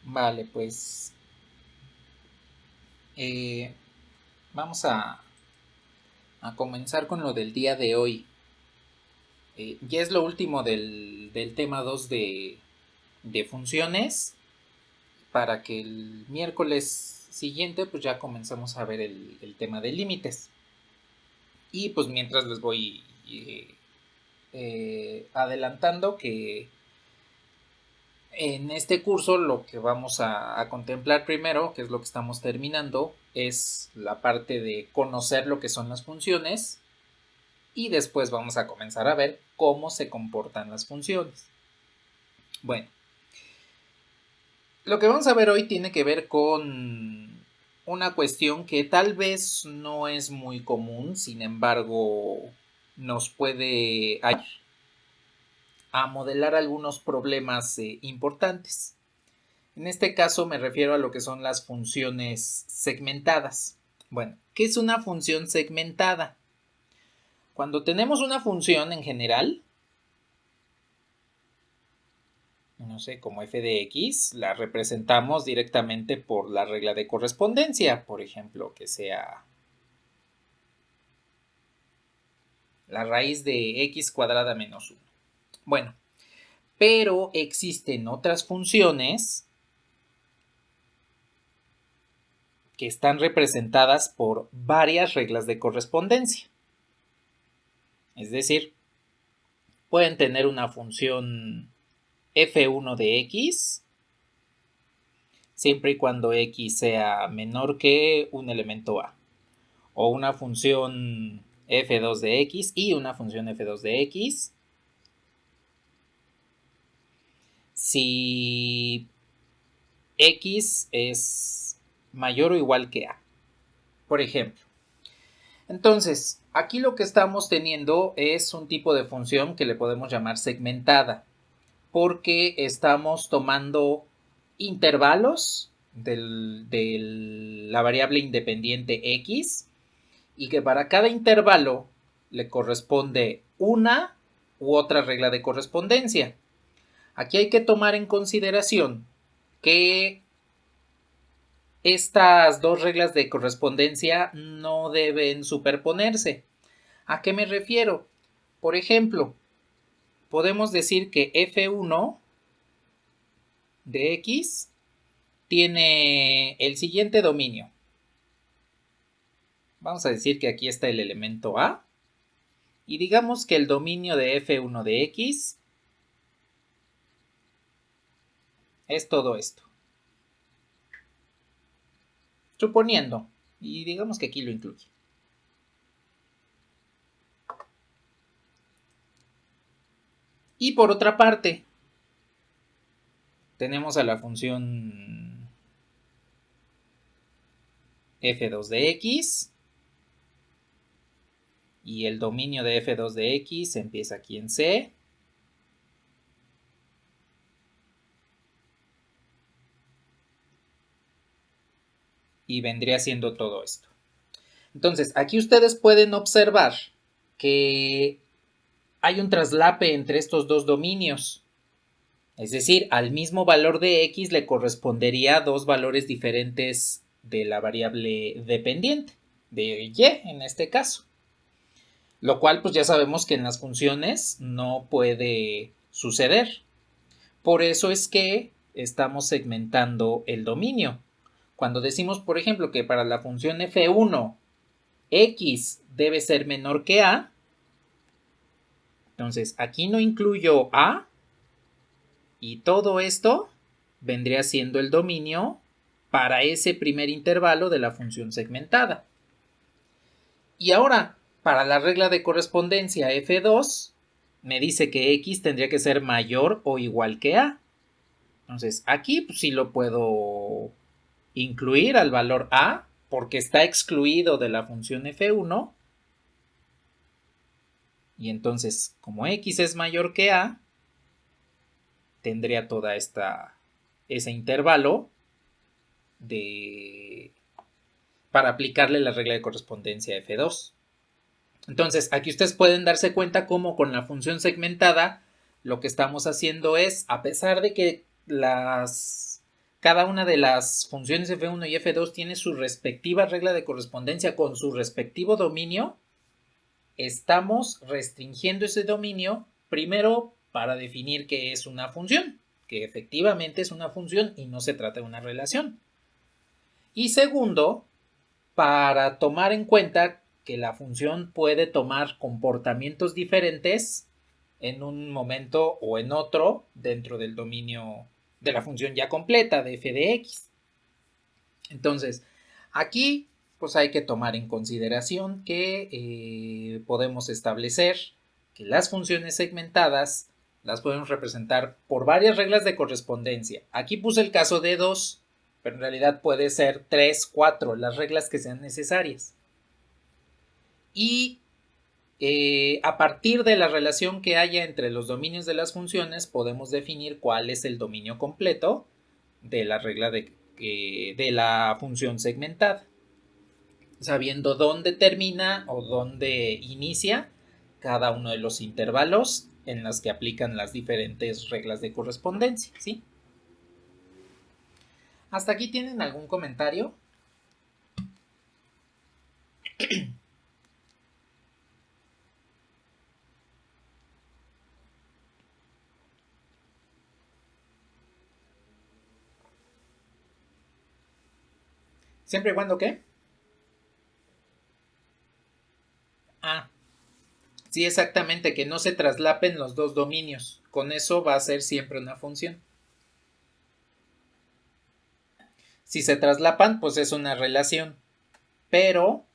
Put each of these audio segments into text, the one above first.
Vale, pues eh, vamos a comenzar con lo del día de hoy. Ya es lo último del tema 2 de funciones, para que el miércoles siguiente pues ya comenzamos a ver el tema de límites. Y pues mientras les voy adelantando que en este curso lo que vamos a contemplar primero, que es lo que estamos terminando, es la parte de conocer lo que son las funciones y después vamos a comenzar a ver cómo se comportan las funciones. Bueno, lo que vamos a ver hoy tiene que ver con una cuestión que tal vez no es muy común, sin embargo nos puede ayudar a modelar algunos problemas importantes. En este caso me refiero a lo que son las funciones segmentadas. Bueno, ¿qué es una función segmentada? Cuando tenemos una función en general, no sé, como f de x, la representamos directamente por la regla de correspondencia, por ejemplo, que sea la raíz de x cuadrada menos 1. Bueno, pero existen otras funciones que están representadas por varias reglas de correspondencia. Es decir, pueden tener una función f1 de x siempre y cuando x sea menor que un elemento a, o una función f2 de x y una función f2 de x si x es mayor o igual que a, por ejemplo. Entonces, aquí lo que estamos teniendo es un tipo de función que le podemos llamar segmentada, porque estamos tomando intervalos de la variable independiente x y que para cada intervalo le corresponde una u otra regla de correspondencia. Aquí hay que tomar en consideración que estas dos reglas de correspondencia no deben superponerse. ¿A qué me refiero? Por ejemplo, podemos decir que f1 de x tiene el siguiente dominio. Vamos a decir que aquí está el elemento a y digamos que el dominio de f1 de x es todo esto. Suponiendo, y digamos que aquí lo incluye. Y por otra parte, tenemos a la función f2 de x y el dominio de f2 de x empieza aquí en C. Y vendría siendo todo esto. Entonces, aquí ustedes pueden observar que hay un traslape entre estos dos dominios. Es decir, al mismo valor de x le correspondería dos valores diferentes de la variable dependiente, de y en este caso. Lo cual pues ya sabemos que en las funciones no puede suceder. Por eso es que estamos segmentando el dominio. Cuando decimos, por ejemplo, que para la función f1 x debe ser menor que a, entonces aquí no incluyo a y todo esto vendría siendo el dominio para ese primer intervalo de la función segmentada. Y ahora, para la regla de correspondencia f2, me dice que x tendría que ser mayor o igual que a. Entonces, aquí pues, sí lo puedo incluir al valor a, porque está excluido de la función f1. Y entonces, como x es mayor que a, tendría toda ese intervalo para aplicarle la regla de correspondencia f2. Entonces, aquí ustedes pueden darse cuenta cómo con la función segmentada lo que estamos haciendo es, a pesar de que las cada una de las funciones f1 y f2 tiene su respectiva regla de correspondencia con su respectivo dominio, estamos restringiendo ese dominio primero para definir qué es una función, que efectivamente es una función y no se trata de una relación. Y segundo, para tomar en cuenta que la función puede tomar comportamientos diferentes en un momento o en otro dentro del dominio de la función ya completa de f de x. Entonces, aquí pues hay que tomar en consideración que podemos establecer que las funciones segmentadas las podemos representar por varias reglas de correspondencia. Aquí puse el caso de 2, pero en realidad puede ser 3, 4, las reglas que sean necesarias. Y a partir de la relación que haya entre los dominios de las funciones, podemos definir cuál es el dominio completo de la regla de la función segmentada, sabiendo dónde termina o dónde inicia cada uno de los intervalos en los que aplican las diferentes reglas de correspondencia, ¿sí? ¿Hasta aquí tienen algún comentario? ¿Siempre y cuando qué? Ah, sí, exactamente, que no se traslapen los dos dominios. Con eso va a ser siempre una función. Si se traslapan, pues es una relación. Pero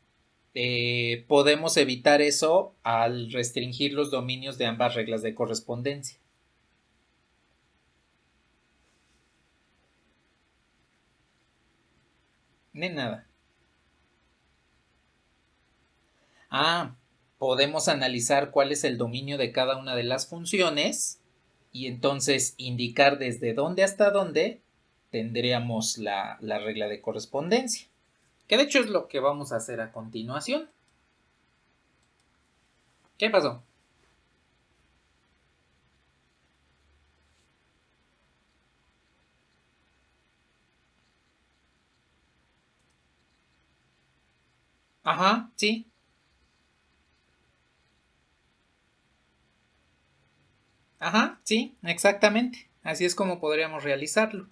podemos evitar eso al restringir los dominios de ambas reglas de correspondencia. De nada. Podemos analizar cuál es el dominio de cada una de las funciones y entonces indicar desde dónde hasta dónde tendríamos la regla de correspondencia. Que de hecho es lo que vamos a hacer a continuación. ¿Qué pasó? Ajá, sí. Ajá, sí, exactamente. Así es como podríamos realizarlo.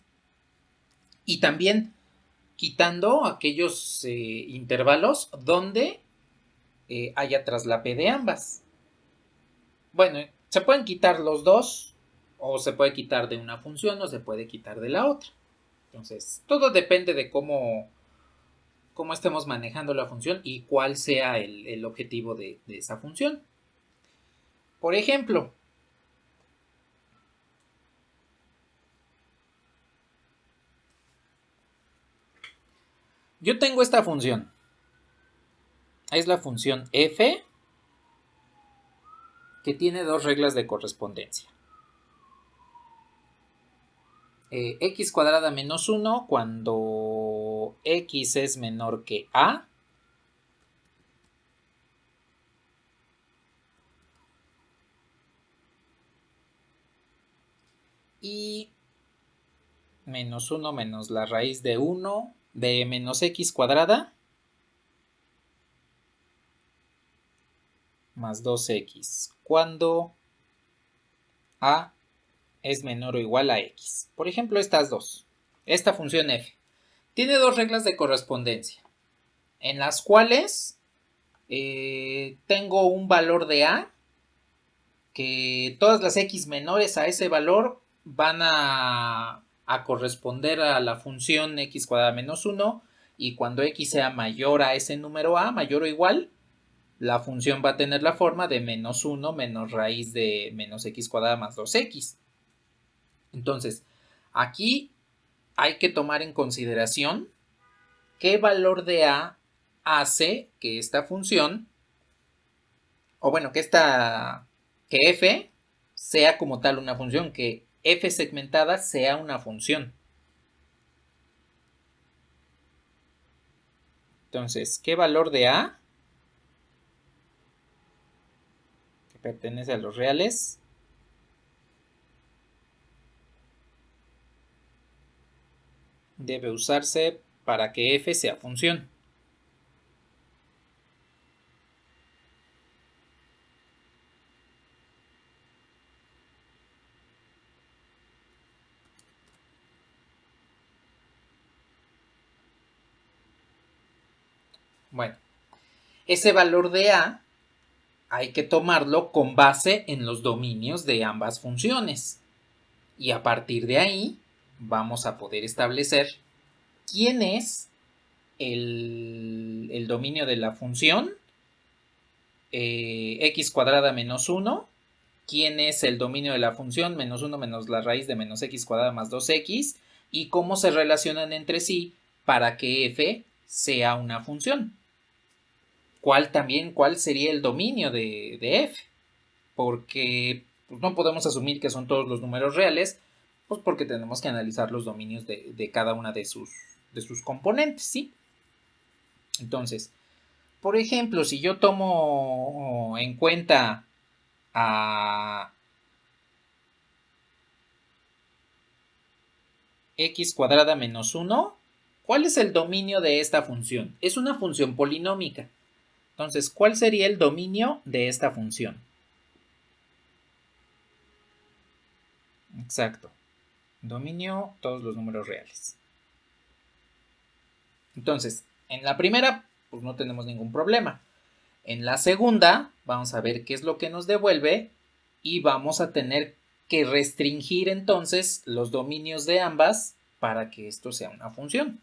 Y también quitando aquellos intervalos donde haya traslape de ambas. Bueno, se pueden quitar los dos, o se puede quitar de una función, o se puede quitar de la otra. Entonces, todo depende de cómo estemos manejando la función y cuál sea el objetivo de esa función. Por ejemplo, yo tengo esta función. Es la función f que tiene dos reglas de correspondencia. X cuadrada menos 1 cuando x es menor que a. Y menos 1 menos la raíz de 1 de menos x cuadrada más 2x cuando a es menor o igual a x. Por ejemplo, estas dos. Esta función f tiene dos reglas de correspondencia en las cuales tengo un valor de a que todas las x menores a ese valor van a corresponder a la función x cuadrada menos 1 y cuando x sea mayor a ese número a, mayor o igual, la función va a tener la forma de menos 1 menos raíz de menos x cuadrada más 2x. Entonces, aquí hay que tomar en consideración qué valor de a hace que esta función, o bueno, que f sea como tal una función, que f segmentada sea una función. Entonces, ¿qué valor de a que pertenece a los reales debe usarse para que f sea función. Bueno, ese valor de a hay que tomarlo con base en los dominios de ambas funciones. Y a partir de ahí vamos a poder establecer quién es el dominio de la función x cuadrada menos 1, quién es el dominio de la función menos 1 menos la raíz de menos x cuadrada más 2x y cómo se relacionan entre sí para que f sea una función. ¿Cuál sería el dominio de f? Porque pues, no podemos asumir que son todos los números reales, pues porque tenemos que analizar los dominios de cada una de sus componentes, ¿sí? Entonces, por ejemplo, si yo tomo en cuenta a x cuadrada menos 1, ¿cuál es el dominio de esta función? Es una función polinómica. Entonces, ¿cuál sería el dominio de esta función? Exacto. Dominio, todos los números reales. Entonces, en la primera, pues no tenemos ningún problema. En la segunda, vamos a ver qué es lo que nos devuelve y vamos a tener que restringir entonces los dominios de ambas para que esto sea una función.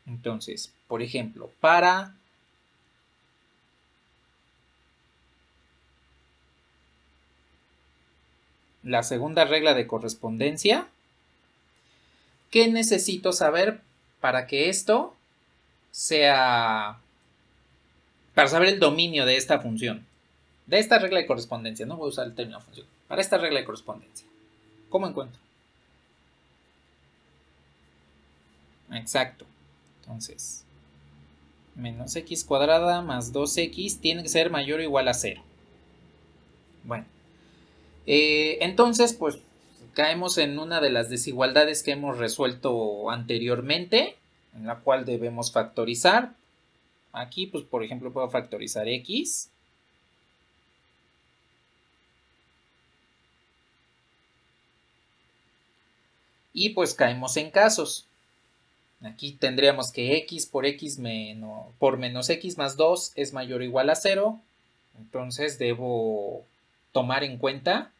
Entonces, por ejemplo, para la segunda regla de correspondencia, ¿qué necesito saber para que esto sea, para saber el dominio de esta función? De esta regla de correspondencia, no voy a usar el término función, para esta regla de correspondencia. ¿Cómo encuentro? Exacto. Entonces, menos x cuadrada más 2x tiene que ser mayor o igual a 0. Bueno, entonces, pues caemos en una de las desigualdades que hemos resuelto anteriormente, en la cual debemos factorizar. Aquí, pues, por ejemplo, puedo factorizar x. Y pues caemos en casos. Aquí tendríamos que x por menos x más 2 es mayor o igual a 0. Entonces debo tomar en cuenta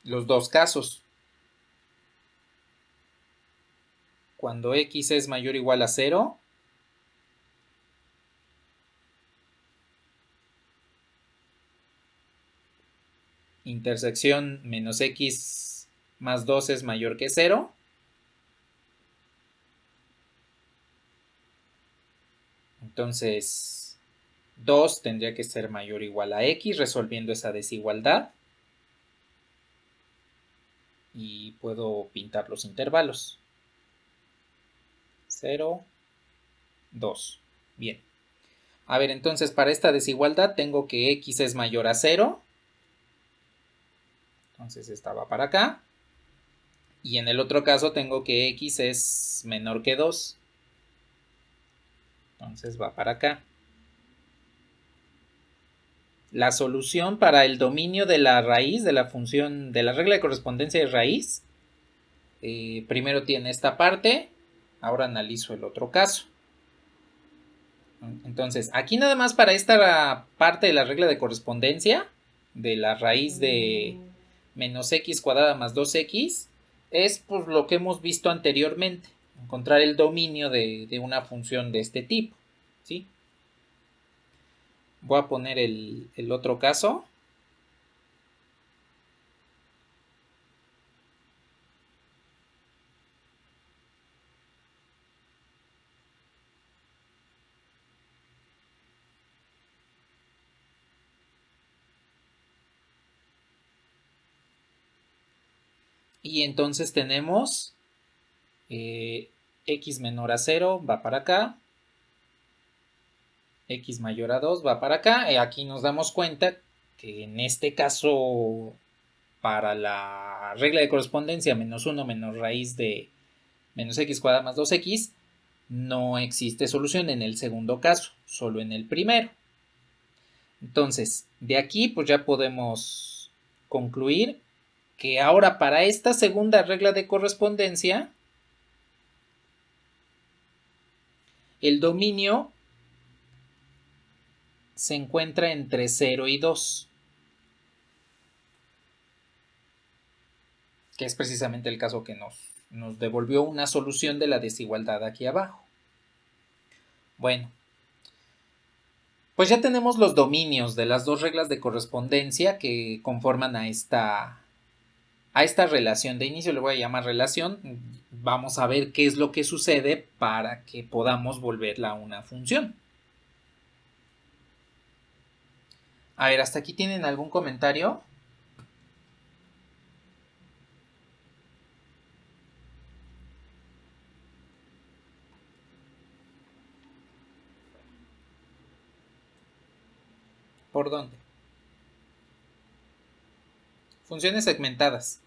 los dos casos. Cuando x es mayor o igual a 0, intersección menos x más 2 es mayor que 0. Entonces, 2 tendría que ser mayor o igual a x, resolviendo esa desigualdad. Y puedo pintar los intervalos. 0, 2. Bien. A ver, entonces para esta desigualdad tengo que x es mayor a 0. Entonces esta va para acá. Y en el otro caso tengo que x es menor que 2. Entonces va para acá. La solución para el dominio de la raíz, de la función, de la regla de correspondencia de raíz, primero tiene esta parte. Ahora analizo el otro caso. Entonces, aquí nada más para esta parte de la regla de correspondencia, de la raíz de menos x cuadrada más 2x, es pues lo que hemos visto anteriormente, encontrar el dominio de una función de este tipo, ¿sí? Voy a poner el otro caso. Y entonces tenemos x menor a 0 va para acá, x mayor a 2 va para acá. Aquí nos damos cuenta que en este caso para la regla de correspondencia menos 1 menos raíz de menos x cuadrada más 2x, no existe solución en el segundo caso, solo en el primero. Entonces, de aquí pues ya podemos concluir que ahora para esta segunda regla de correspondencia, el dominio se encuentra entre 0 y 2, que es precisamente el caso que nos devolvió una solución de la desigualdad aquí abajo. Bueno, pues ya tenemos los dominios de las dos reglas de correspondencia que conforman a esta relación de inicio. Le voy a llamar relación. Vamos a ver qué es lo que sucede para que podamos volverla una función. A ver, ¿hasta aquí tienen algún comentario? ¿Por dónde? Funciones segmentadas.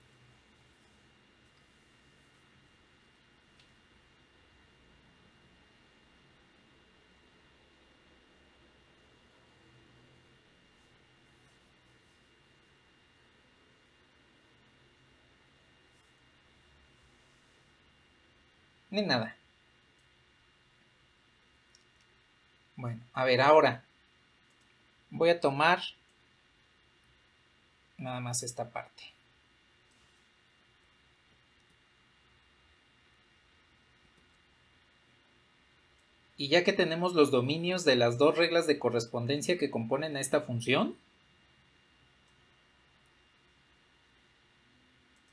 Ni nada. Bueno, a ver, ahora voy a tomar nada más esta parte. Y ya que tenemos los dominios de las dos reglas de correspondencia que componen a esta función,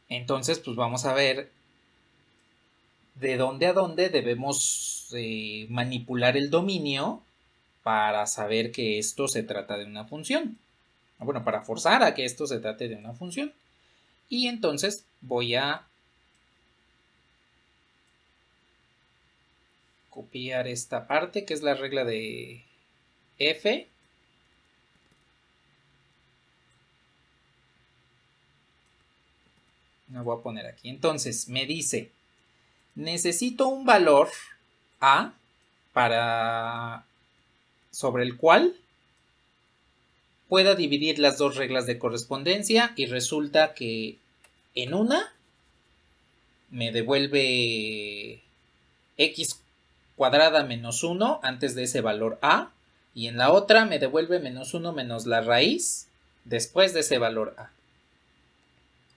entonces pues vamos a ver de dónde a dónde debemos manipular el dominio para saber que esto se trata de una función. Bueno, para forzar a que esto se trate de una función. Y entonces voy a copiar esta parte que es la regla de f. La voy a poner aquí. Entonces me dice, necesito un valor a sobre el cual pueda dividir las dos reglas de correspondencia, y resulta que en una me devuelve x cuadrada menos 1 antes de ese valor a, y en la otra me devuelve menos 1 menos la raíz después de ese valor a.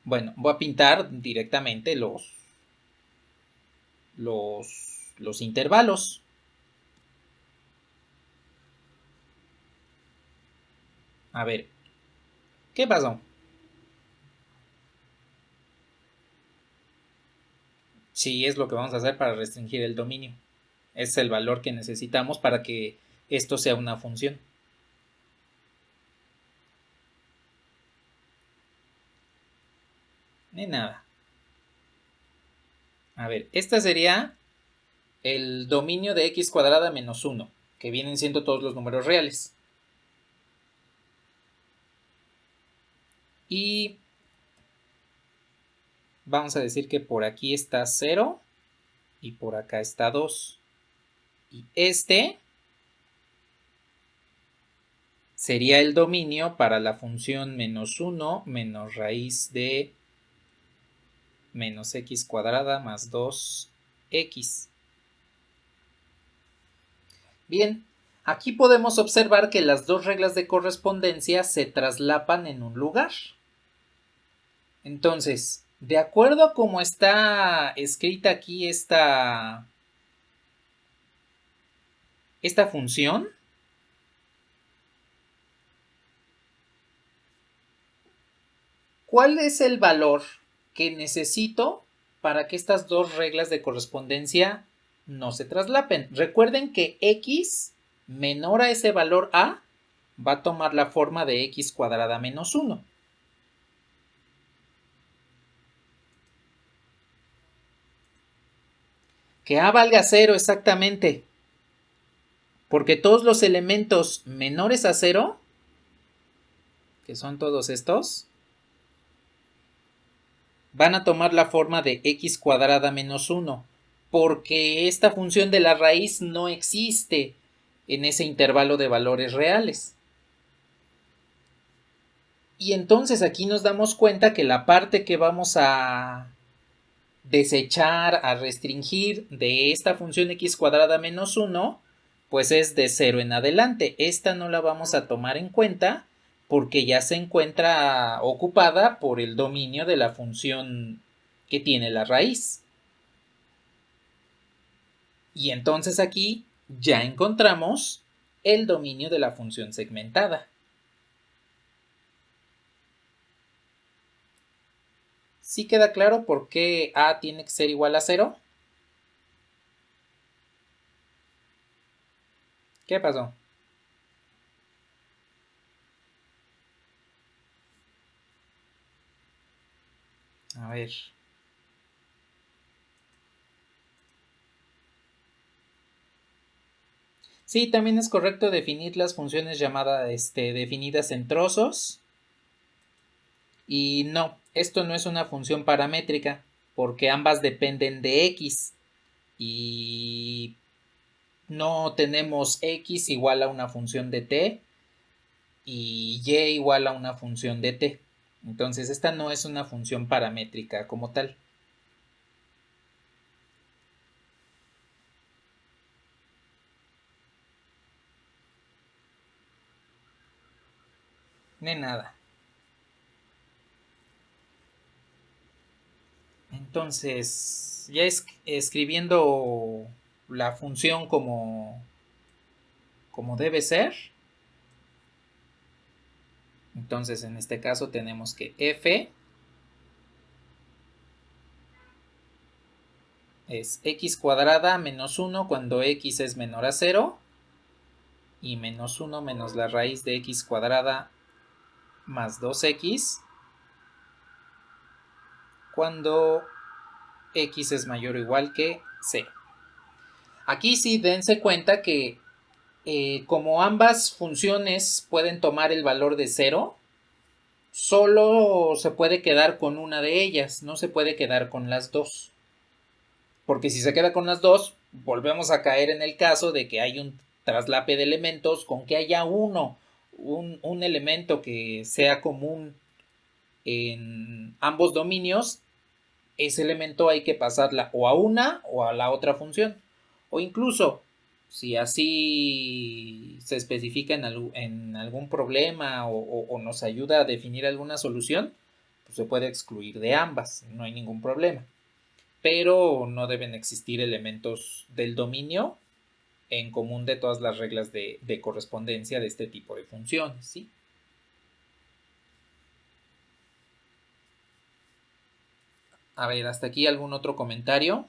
Bueno, voy a pintar directamente los intervalos. A ver, ¿qué pasó? Sí, es lo que vamos a hacer para restringir el dominio. Es el valor que necesitamos para que esto sea una función. Ni nada. A ver, este sería el dominio de x cuadrada menos 1, que vienen siendo todos los números reales. Y vamos a decir que por aquí está 0 y por acá está 2. Y este sería el dominio para la función menos 1 menos raíz de menos x cuadrada más 2x. Bien, aquí podemos observar que las dos reglas de correspondencia se traslapan en un lugar. Entonces, de acuerdo a cómo está escrita aquí esta función, ¿cuál es el valor que necesito para que estas dos reglas de correspondencia no se traslapen? Recuerden que x menor a ese valor a va a tomar la forma de x cuadrada menos 1. Que a valga 0 exactamente, porque todos los elementos menores a 0, que son todos estos, van a tomar la forma de x cuadrada menos 1, porque esta función de la raíz no existe en ese intervalo de valores reales. Y entonces aquí nos damos cuenta que la parte que vamos a desechar, a restringir de esta función x cuadrada menos 1, pues es de 0 en adelante. Esta no la vamos a tomar en cuenta porque ya se encuentra ocupada por el dominio de la función que tiene la raíz. Y entonces aquí ya encontramos el dominio de la función segmentada. ¿Sí queda claro por qué a tiene que ser igual a 0? ¿Qué pasó? A ver. Sí, también es correcto definir las funciones llamadas definidas en trozos. Y no, esto no es una función paramétrica, porque ambas dependen de x. Y no tenemos x igual a una función de t y y igual a una función de t. Entonces esta no es una función paramétrica como tal. De nada. Entonces, ya escribiendo la función como debe ser. Entonces, en este caso tenemos que f es x cuadrada menos 1 cuando x es menor a 0 y menos 1 menos la raíz de x cuadrada más 2x cuando x es mayor o igual que 0. Aquí sí dense cuenta que como ambas funciones pueden tomar el valor de 0, solo se puede quedar con una de ellas, no se puede quedar con las dos. Porque si se queda con las dos, volvemos a caer en el caso de que hay un traslape de elementos con que haya un elemento que sea común en ambos dominios. Ese elemento hay que pasarla o a una o a la otra función. O incluso, si así se especifica en algún problema o nos ayuda a definir alguna solución, pues se puede excluir de ambas, no hay ningún problema. Pero no deben existir elementos del dominio en común de todas las reglas de correspondencia de este tipo de funciones, ¿sí? A ver, hasta aquí algún otro comentario.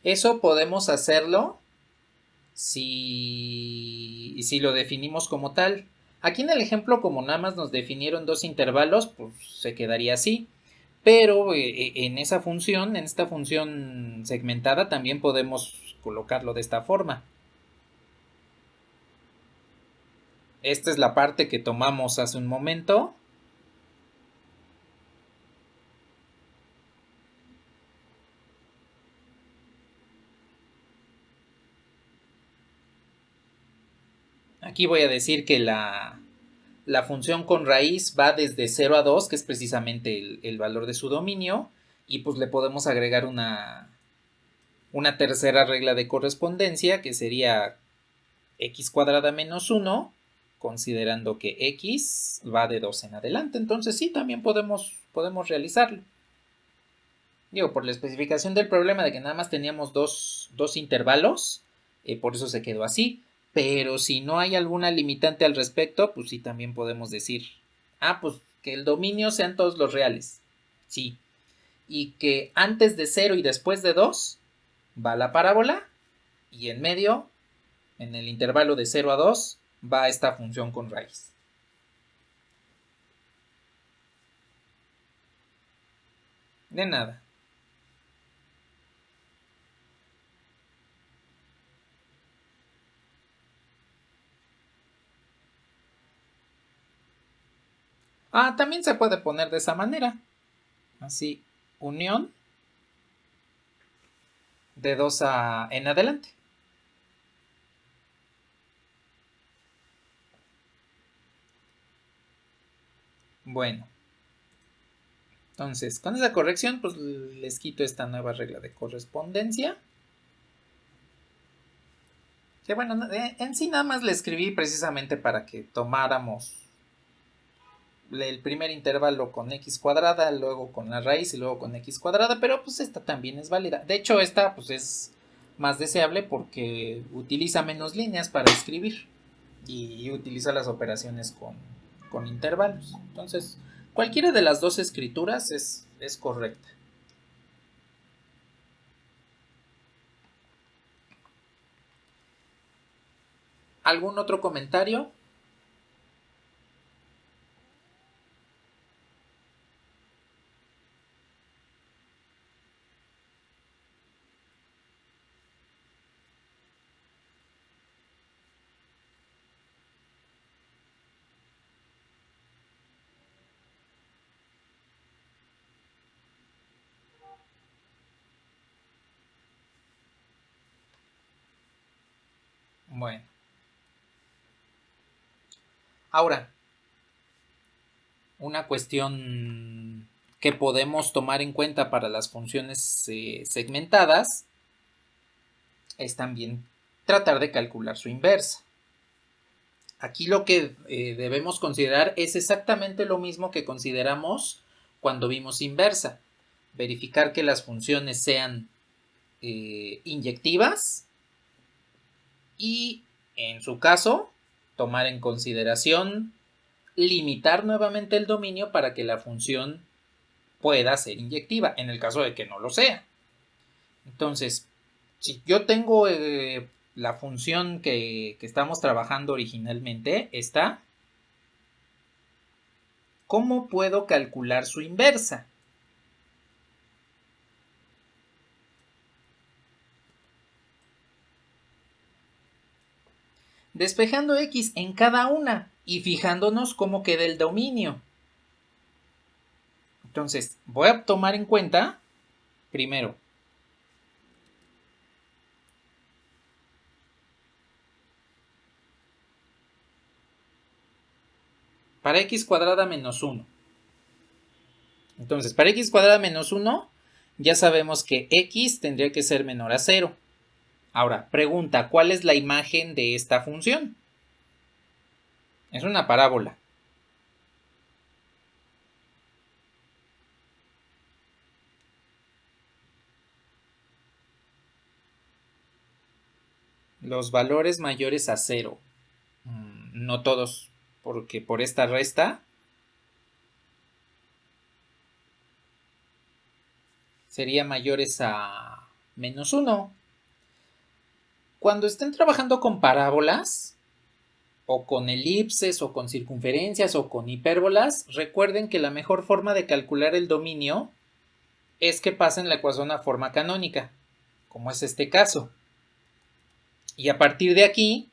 Eso podemos hacerlo si lo definimos como tal. Aquí en el ejemplo, como nada más nos definieron dos intervalos, pues se quedaría así. Pero en esa función, en esta función segmentada, también podemos colocarlo de esta forma. Esta es la parte que tomamos hace un momento. Aquí voy a decir que la función con raíz va desde 0 a 2, que es precisamente el valor de su dominio, y pues le podemos agregar una tercera regla de correspondencia, que sería x cuadrada menos 1, considerando que x va de 2 en adelante. Entonces sí, también podemos realizarlo. Digo, por la especificación del problema de que nada más teníamos dos intervalos, por eso se quedó así. Pero si no hay alguna limitante al respecto, pues sí también podemos decir Ah, pues que el dominio sean todos los reales. Sí. Y que antes de 0 y después de 2 va la parábola y en medio, en el intervalo de 0 a 2, va esta función con raíz. De nada. Ah, también se puede poner de esa manera. Así, unión de 2 en adelante. Bueno, entonces con esa corrección pues les quito esta nueva regla de correspondencia. Que bueno, en sí nada más le escribí precisamente para que tomáramos el primer intervalo con x cuadrada, luego con la raíz y luego con x cuadrada, pero pues esta también es válida. De hecho, esta pues es más deseable porque utiliza menos líneas para escribir y utiliza las operaciones con intervalos. Entonces, cualquiera de las dos escrituras es correcta. ¿Algún otro comentario? Bueno. Ahora, una cuestión que podemos tomar en cuenta para las funciones segmentadas es también tratar de calcular su inversa. Aquí lo que debemos considerar es exactamente lo mismo que consideramos cuando vimos inversa. Verificar que las funciones sean inyectivas y, en su caso, tomar en consideración limitar nuevamente el dominio para que la función pueda ser inyectiva, en el caso de que no lo sea. Entonces, si yo tengo la función que estamos trabajando originalmente, esta, ¿cómo puedo calcular su inversa? Despejando x en cada una y fijándonos cómo queda el dominio. Entonces, voy a tomar en cuenta, primero, para x cuadrada menos 1. Entonces, para x cuadrada menos 1, ya sabemos que x tendría que ser menor a 0. Ahora, pregunta, ¿cuál es la imagen de esta función? Es una parábola. Los valores mayores a 0. No todos, porque por esta resta sería mayores a menos 1. Cuando estén trabajando con parábolas, o con elipses, o con circunferencias, o con hipérbolas, recuerden que la mejor forma de calcular el dominio es que pasen la ecuación a forma canónica, como es este caso. Y a partir de aquí,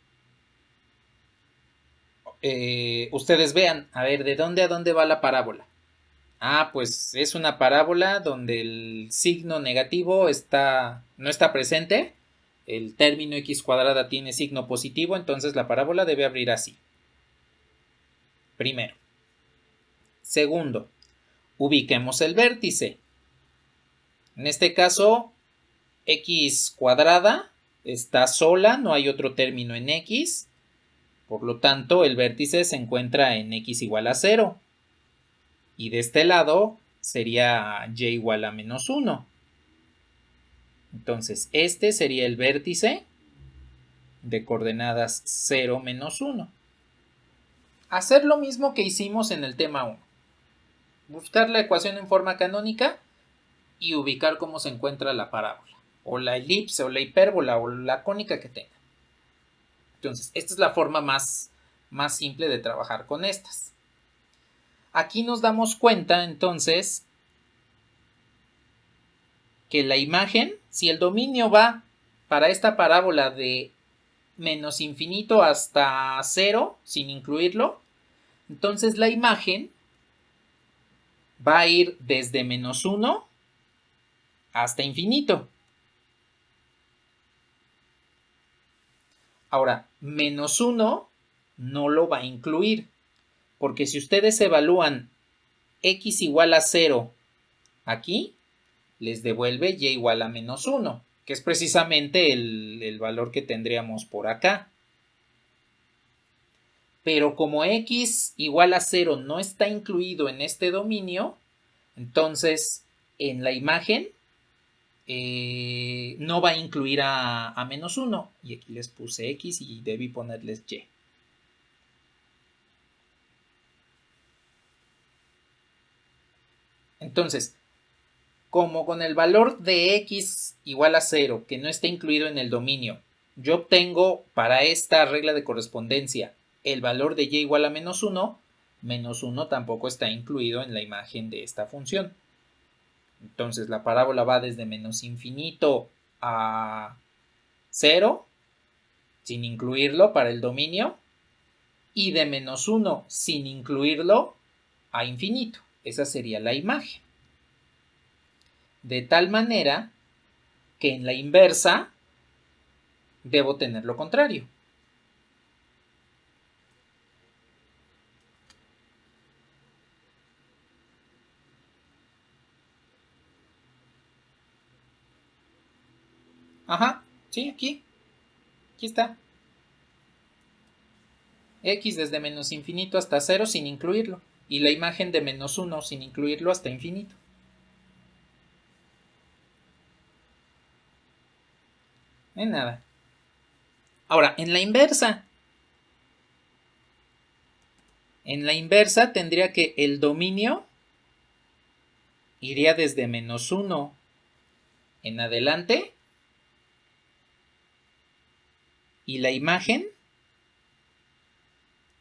ustedes vean, a ver, ¿de dónde a dónde va la parábola? Ah, pues es una parábola donde el signo negativo no está presente. El término x cuadrada tiene signo positivo, entonces la parábola debe abrir así. Primero. Segundo, ubiquemos el vértice. En este caso, x cuadrada está sola, no hay otro término en x. Por lo tanto, el vértice se encuentra en x igual a 0. Y de este lado sería y igual a menos 1. Entonces, este sería el vértice de coordenadas 0, menos 1. Hacer lo mismo que hicimos en el tema 1. Buscar la ecuación en forma canónica y ubicar cómo se encuentra la parábola, o la elipse, o la hipérbola, o la cónica que tenga. Entonces, esta es la forma más simple de trabajar con estas. Aquí nos damos cuenta, entonces, que la imagen, si el dominio va para esta parábola de menos infinito hasta 0, sin incluirlo, entonces la imagen va a ir desde menos 1 hasta infinito. Ahora, menos 1 no lo va a incluir, porque si ustedes evalúan x igual a 0 aquí, les devuelve y igual a menos 1, que es precisamente el valor que tendríamos por acá. Pero como x igual a 0 no está incluido en este dominio, entonces en la imagen no va a incluir a menos 1. Y aquí les puse x y debí ponerles y. Entonces, como con el valor de x igual a 0, que no está incluido en el dominio, yo obtengo para esta regla de correspondencia el valor de y igual a menos 1 tampoco está incluido en la imagen de esta función. Entonces la parábola va desde menos infinito a 0, sin incluirlo para el dominio, y de menos 1 sin incluirlo a infinito. Esa sería la imagen. De tal manera que en la inversa debo tener lo contrario. Ajá, sí, aquí está. X desde menos infinito hasta 0 sin incluirlo. Y la imagen de menos 1 sin incluirlo hasta infinito. En nada. Ahora, en la inversa. En la inversa tendría que el dominio iría desde menos 1 en adelante. Y la imagen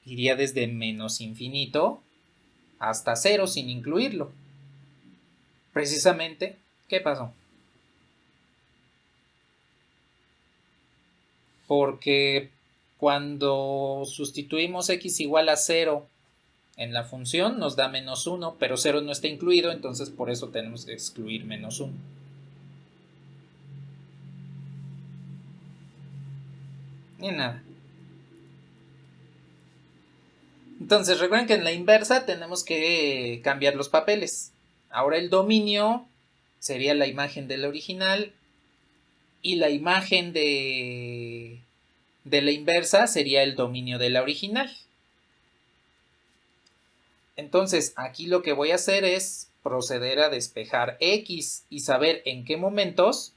iría desde menos infinito hasta 0 sin incluirlo. Precisamente, ¿qué pasó? Porque cuando sustituimos x igual a 0 en la función nos da menos 1, pero 0 no está incluido, entonces por eso tenemos que excluir menos 1. Ni nada. Entonces recuerden que en la inversa tenemos que cambiar los papeles. Ahora el dominio sería la imagen del original y la imagen de la inversa sería el dominio de la original. Entonces aquí lo que voy a hacer es proceder a despejar x y saber en qué momentos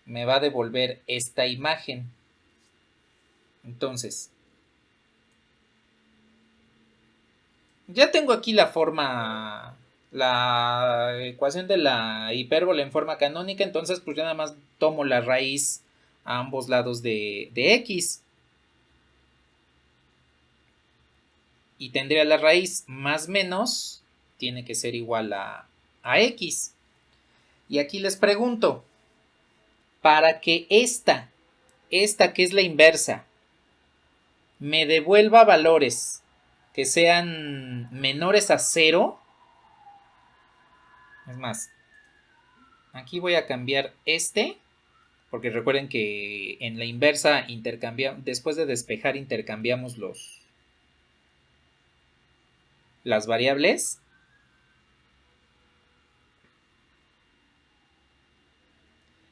me va a devolver esta imagen. Entonces, ya tengo aquí la forma, la ecuación de la hipérbola en forma canónica, entonces pues ya nada más tomo la raíz a ambos lados de x. Y tendría la raíz más menos, tiene que ser igual a x. Y aquí les pregunto, para que esta que es la inversa, me devuelva valores que sean menores a 0, es más, aquí voy a cambiar porque recuerden que en la inversa después de despejar intercambiamos las variables.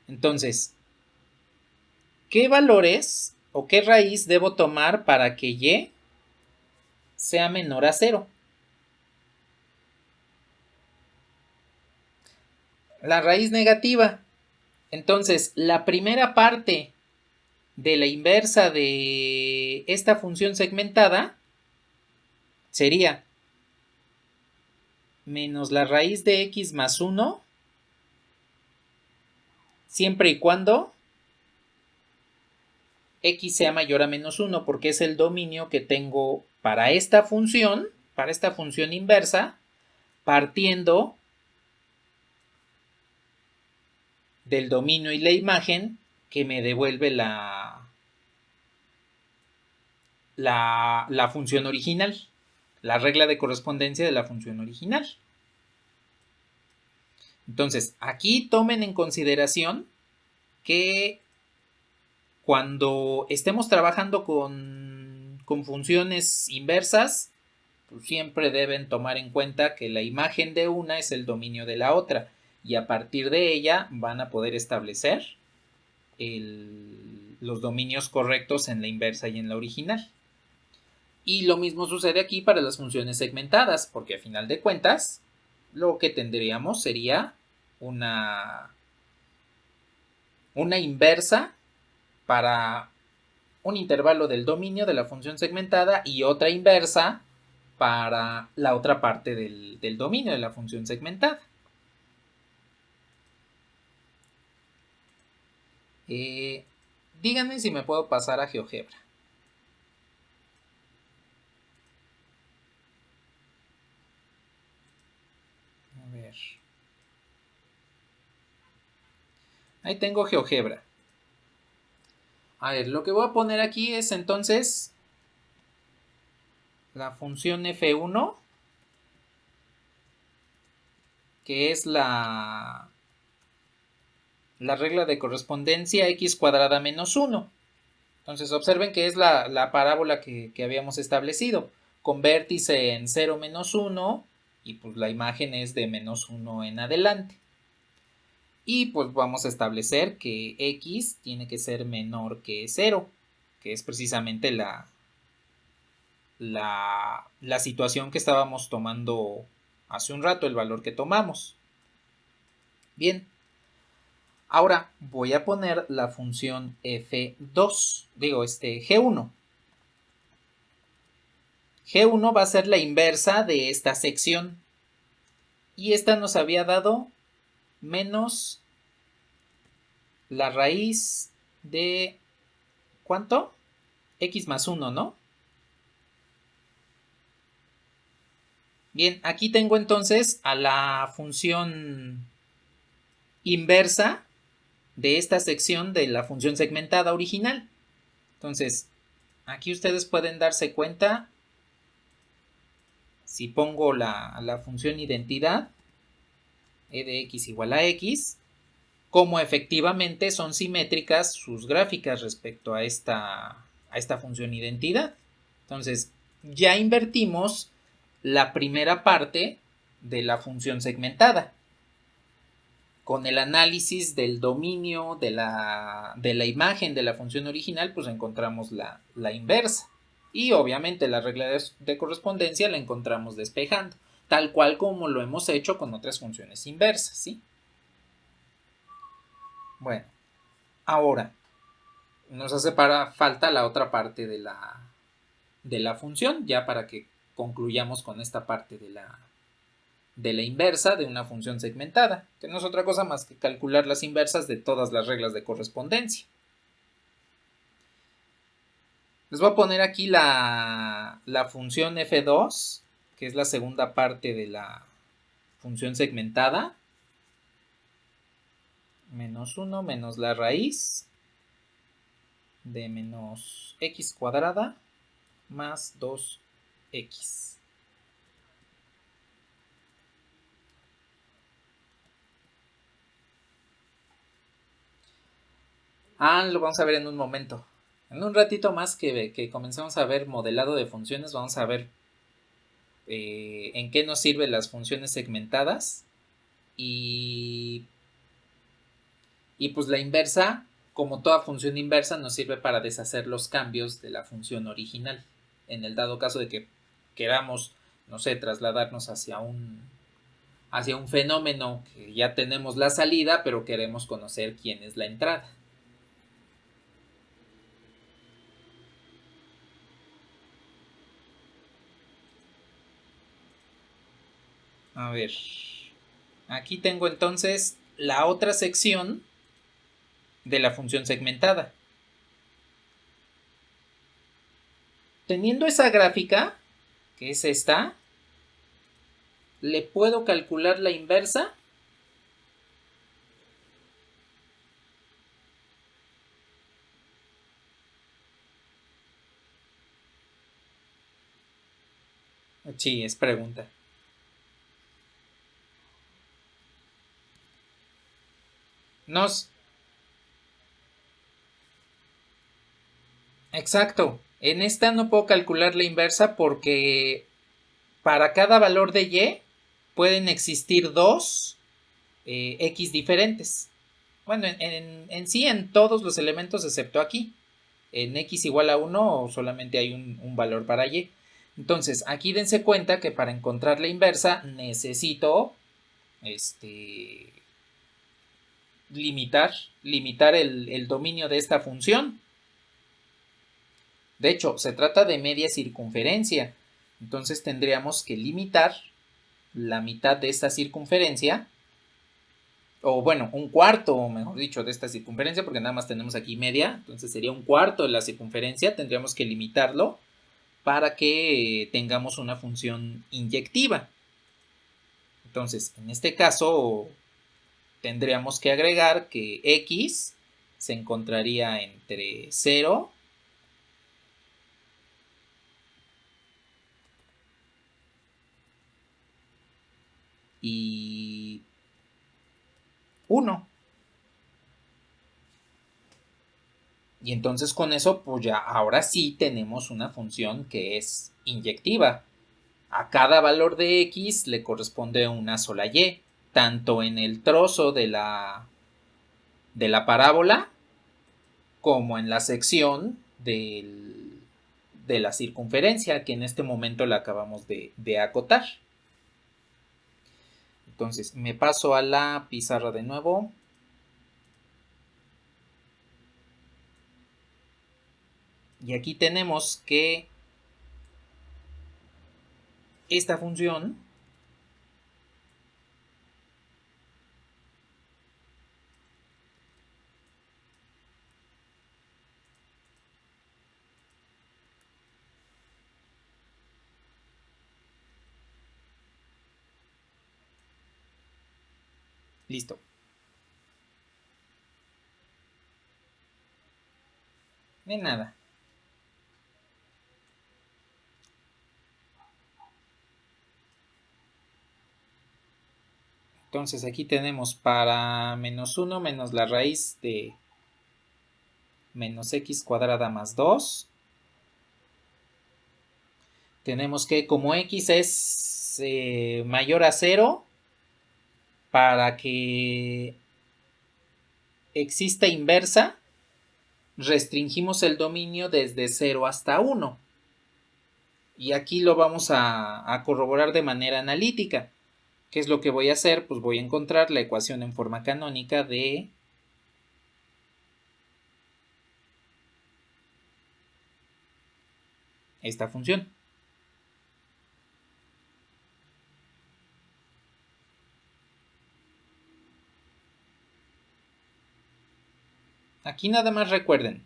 Entonces, ¿qué valores o qué raíz debo tomar para que y sea menor a 0? La raíz negativa. Entonces, la primera parte de la inversa de esta función segmentada sería menos la raíz de x más 1, siempre y cuando x sea mayor a menos 1, porque es el dominio que tengo para esta función inversa, partiendo del dominio y la imagen que me devuelve la función original, la regla de correspondencia de la función original. Entonces, aquí tomen en consideración que cuando estemos trabajando con funciones inversas, pues siempre deben tomar en cuenta que la imagen de una es el dominio de la otra, y a partir de ella van a poder establecer los dominios correctos en la inversa y en la original. Y lo mismo sucede aquí para las funciones segmentadas, porque a final de cuentas lo que tendríamos sería una inversa para un intervalo del dominio de la función segmentada y otra inversa para la otra parte del dominio de la función segmentada. Díganme si me puedo pasar a GeoGebra. A ver. Ahí tengo GeoGebra. A ver, lo que voy a poner aquí es entonces la función f1, que es la regla de correspondencia x cuadrada menos 1. Entonces observen que es la parábola que habíamos establecido, con vértice en 0 menos 1, y pues la imagen es de menos 1 en adelante. Y pues vamos a establecer que x tiene que ser menor que 0, que es precisamente la situación que estábamos tomando hace un rato, el valor que tomamos. Bien, ahora voy a poner la función f2, g1. G1 va a ser la inversa de esta sección, y esta nos había dado menos la raíz de ¿cuánto? X más 1, ¿no? Bien, aquí tengo entonces a la función inversa de esta sección de la función segmentada original. Entonces, aquí ustedes pueden darse cuenta, si pongo la función identidad, e de x igual a x, como efectivamente son simétricas sus gráficas respecto a esta función identidad. Entonces, ya invertimos la primera parte de la función segmentada. Con el análisis del dominio de la imagen de la función original, pues encontramos la inversa. Y obviamente la regla de correspondencia la encontramos despejando, tal cual como lo hemos hecho con otras funciones inversas, ¿sí? Bueno, ahora nos hace falta la otra parte de la función, ya para que concluyamos con esta parte de la inversa de una función segmentada, que no es otra cosa más que calcular las inversas de todas las reglas de correspondencia. Les voy a poner aquí la función f2, que es la segunda parte de la función segmentada. Menos 1 menos la raíz de menos x cuadrada más 2x. Lo vamos a ver en un momento. En un ratito más que comencemos a ver modelado de funciones, vamos a ver en qué nos sirven las funciones segmentadas. Y pues la inversa, como toda función inversa, nos sirve para deshacer los cambios de la función original. En el dado caso de que queramos, no sé, trasladarnos hacia un fenómeno que ya tenemos la salida, pero queremos conocer quién es la entrada. A ver, aquí tengo entonces la otra sección de la función segmentada. Teniendo esa gráfica, que es esta, ¿le puedo calcular la inversa? Sí, es pregunta. Nos... Exacto. En esta no puedo calcular la inversa porque para cada valor de y pueden existir dos x diferentes. Bueno, en sí en todos los elementos excepto aquí. En x igual a 1 solamente hay un valor para y. Entonces, aquí dense cuenta que para encontrar la inversa necesito limitar el dominio de esta función. De hecho, se trata de media circunferencia. Entonces tendríamos que limitar la mitad de esta circunferencia, o bueno, un cuarto, mejor dicho, de esta circunferencia, porque nada más tenemos aquí media, entonces sería un cuarto de la circunferencia, tendríamos que limitarlo para que tengamos una función inyectiva. Entonces, en este caso, tendríamos que agregar que x se encontraría entre 0 y 1. Y entonces con eso, pues ya ahora sí tenemos una función que es inyectiva. A cada valor de x le corresponde una sola y, tanto en el trozo de la parábola como en la sección de la circunferencia, que en este momento la acabamos de acotar. Entonces me paso a la pizarra de nuevo. Y aquí tenemos que esta función listo. De nada. Entonces aquí tenemos para menos 1 menos la raíz de menos x cuadrada más 2. Tenemos que como x es mayor a 0, para que exista inversa, restringimos el dominio desde 0 hasta 1. Y aquí lo vamos a corroborar de manera analítica. ¿Qué es lo que voy a hacer? Pues voy a encontrar la ecuación en forma canónica de esta función. Aquí nada más recuerden,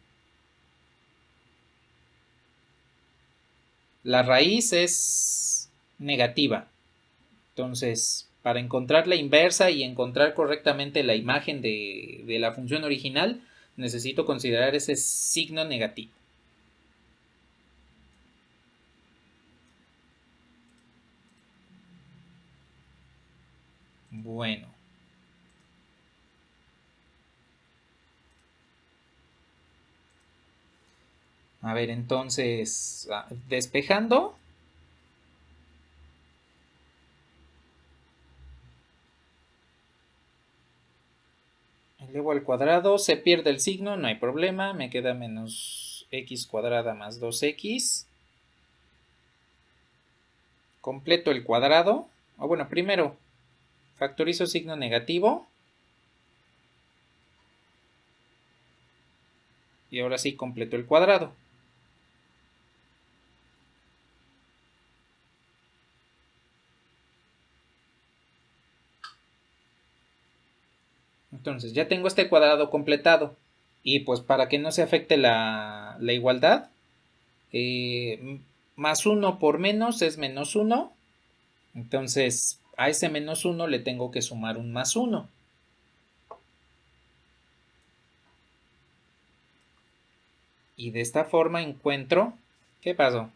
la raíz es negativa. Entonces, para encontrar la inversa y encontrar correctamente la imagen de la función original, necesito considerar ese signo negativo. Bueno. A ver, entonces, despejando. Elevo al cuadrado, se pierde el signo, no hay problema, me queda menos x cuadrada más 2x. Completo el cuadrado, o bueno, primero factorizo signo negativo. Y ahora sí completo el cuadrado. Entonces ya tengo este cuadrado completado. Y pues para que no se afecte la igualdad, más 1 por menos es menos 1. Entonces a ese menos 1 le tengo que sumar un más 1. Y de esta forma encuentro... ¿Qué pasó?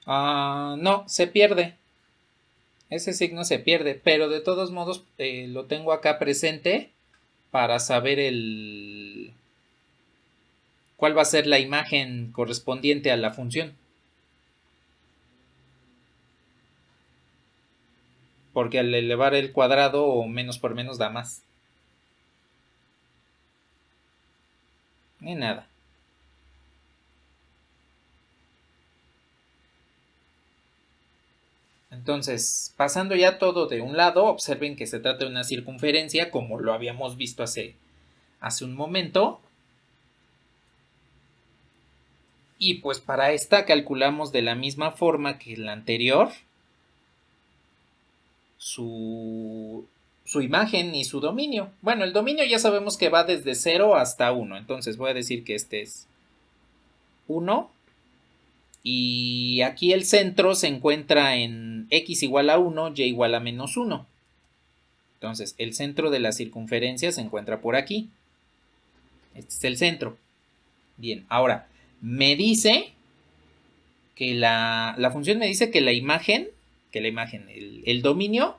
No, se pierde. Ese signo se pierde, pero de todos modos lo tengo acá presente para saber cuál va a ser la imagen correspondiente a la función. Porque al elevar el cuadrado o menos por menos da más. Ni nada. Entonces, pasando ya todo de un lado, observen que se trata de una circunferencia, como lo habíamos visto hace un momento. Y pues para esta calculamos de la misma forma que la anterior su imagen y su dominio. Bueno, el dominio ya sabemos que va desde 0 hasta 1. Entonces voy a decir que este es 1. Y aquí el centro se encuentra en x igual a 1, y igual a menos 1. Entonces, el centro de la circunferencia se encuentra por aquí. Este es el centro. Bien, ahora, me dice que la función me dice que la imagen, el dominio,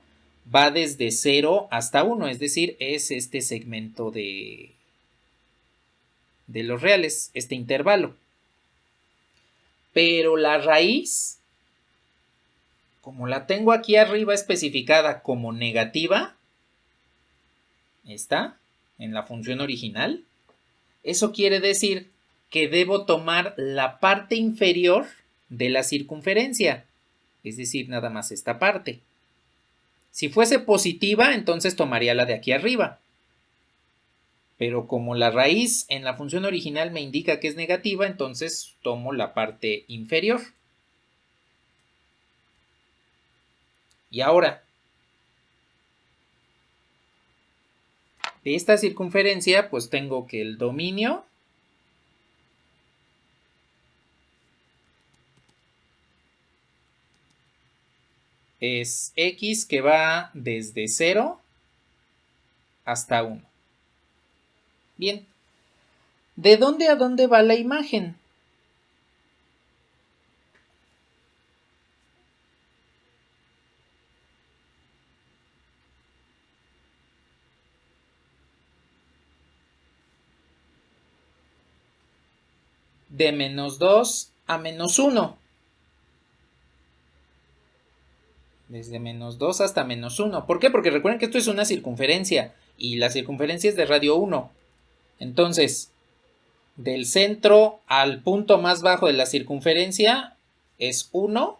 va desde 0 hasta 1, es decir, es este segmento de los reales, este intervalo. Pero la raíz, como la tengo aquí arriba especificada como negativa, está en la función original, eso quiere decir que debo tomar la parte inferior de la circunferencia, es decir, nada más esta parte. Si fuese positiva, entonces tomaría la de aquí arriba. Pero como la raíz en la función original me indica que es negativa, entonces tomo la parte inferior. Y ahora, de esta circunferencia, pues tengo que el dominio es x, que va desde 0 hasta 1. Bien, ¿de dónde a dónde va la imagen? De menos 2 a menos 1. Desde menos 2 hasta menos 1. ¿Por qué? Porque recuerden que esto es una circunferencia y la circunferencia es de radio 1. Entonces, del centro al punto más bajo de la circunferencia es 1.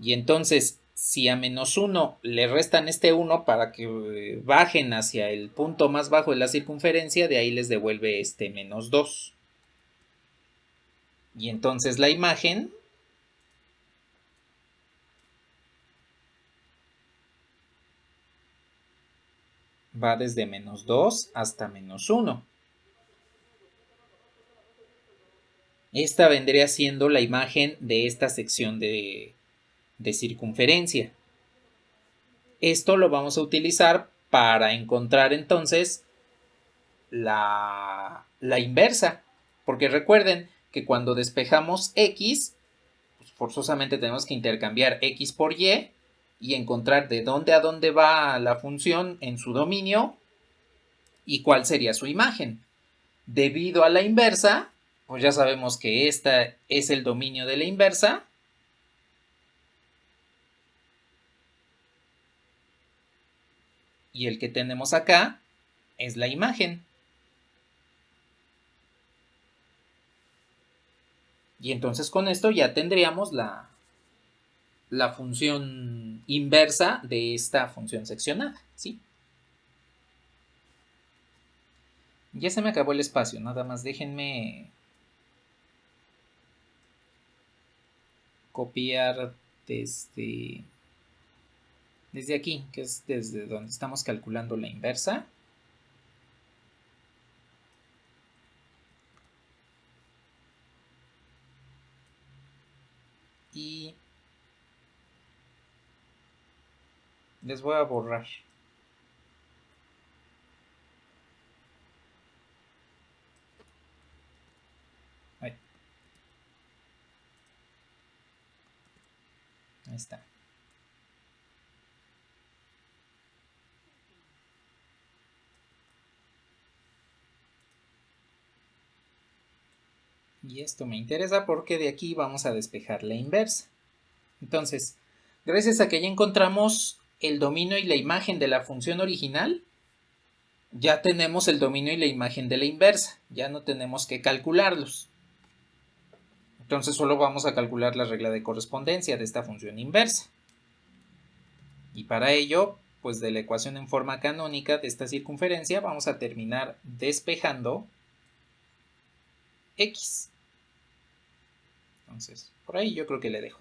Y entonces, si a menos 1 le restan este 1 para que bajen hacia el punto más bajo de la circunferencia, de ahí les devuelve este menos 2. Y entonces la imagen va desde menos 2 hasta menos 1. Esta vendría siendo la imagen de esta sección de circunferencia. Esto lo vamos a utilizar para encontrar entonces la inversa. Porque recuerden que cuando despejamos x, pues forzosamente tenemos que intercambiar x por y encontrar de dónde a dónde va la función en su dominio y cuál sería su imagen. Debido a la inversa, pues ya sabemos que esta es el dominio de la inversa. Y el que tenemos acá es la imagen. Y entonces con esto ya tendríamos la función inversa de esta función seccionada, ¿sí? Ya se me acabó el espacio, nada más déjenme copiar desde desde aquí, que es desde donde estamos calculando la inversa. Y les voy a borrar. Ahí está. Y esto me interesa porque de aquí vamos a despejar la inversa. Entonces, gracias a que ya encontramos el dominio y la imagen de la función original, ya tenemos el dominio y la imagen de la inversa. Ya no tenemos que calcularlos. Entonces solo vamos a calcular la regla de correspondencia de esta función inversa. Y para ello, pues de la ecuación en forma canónica de esta circunferencia, vamos a terminar despejando x. Entonces, por ahí yo creo que le dejo.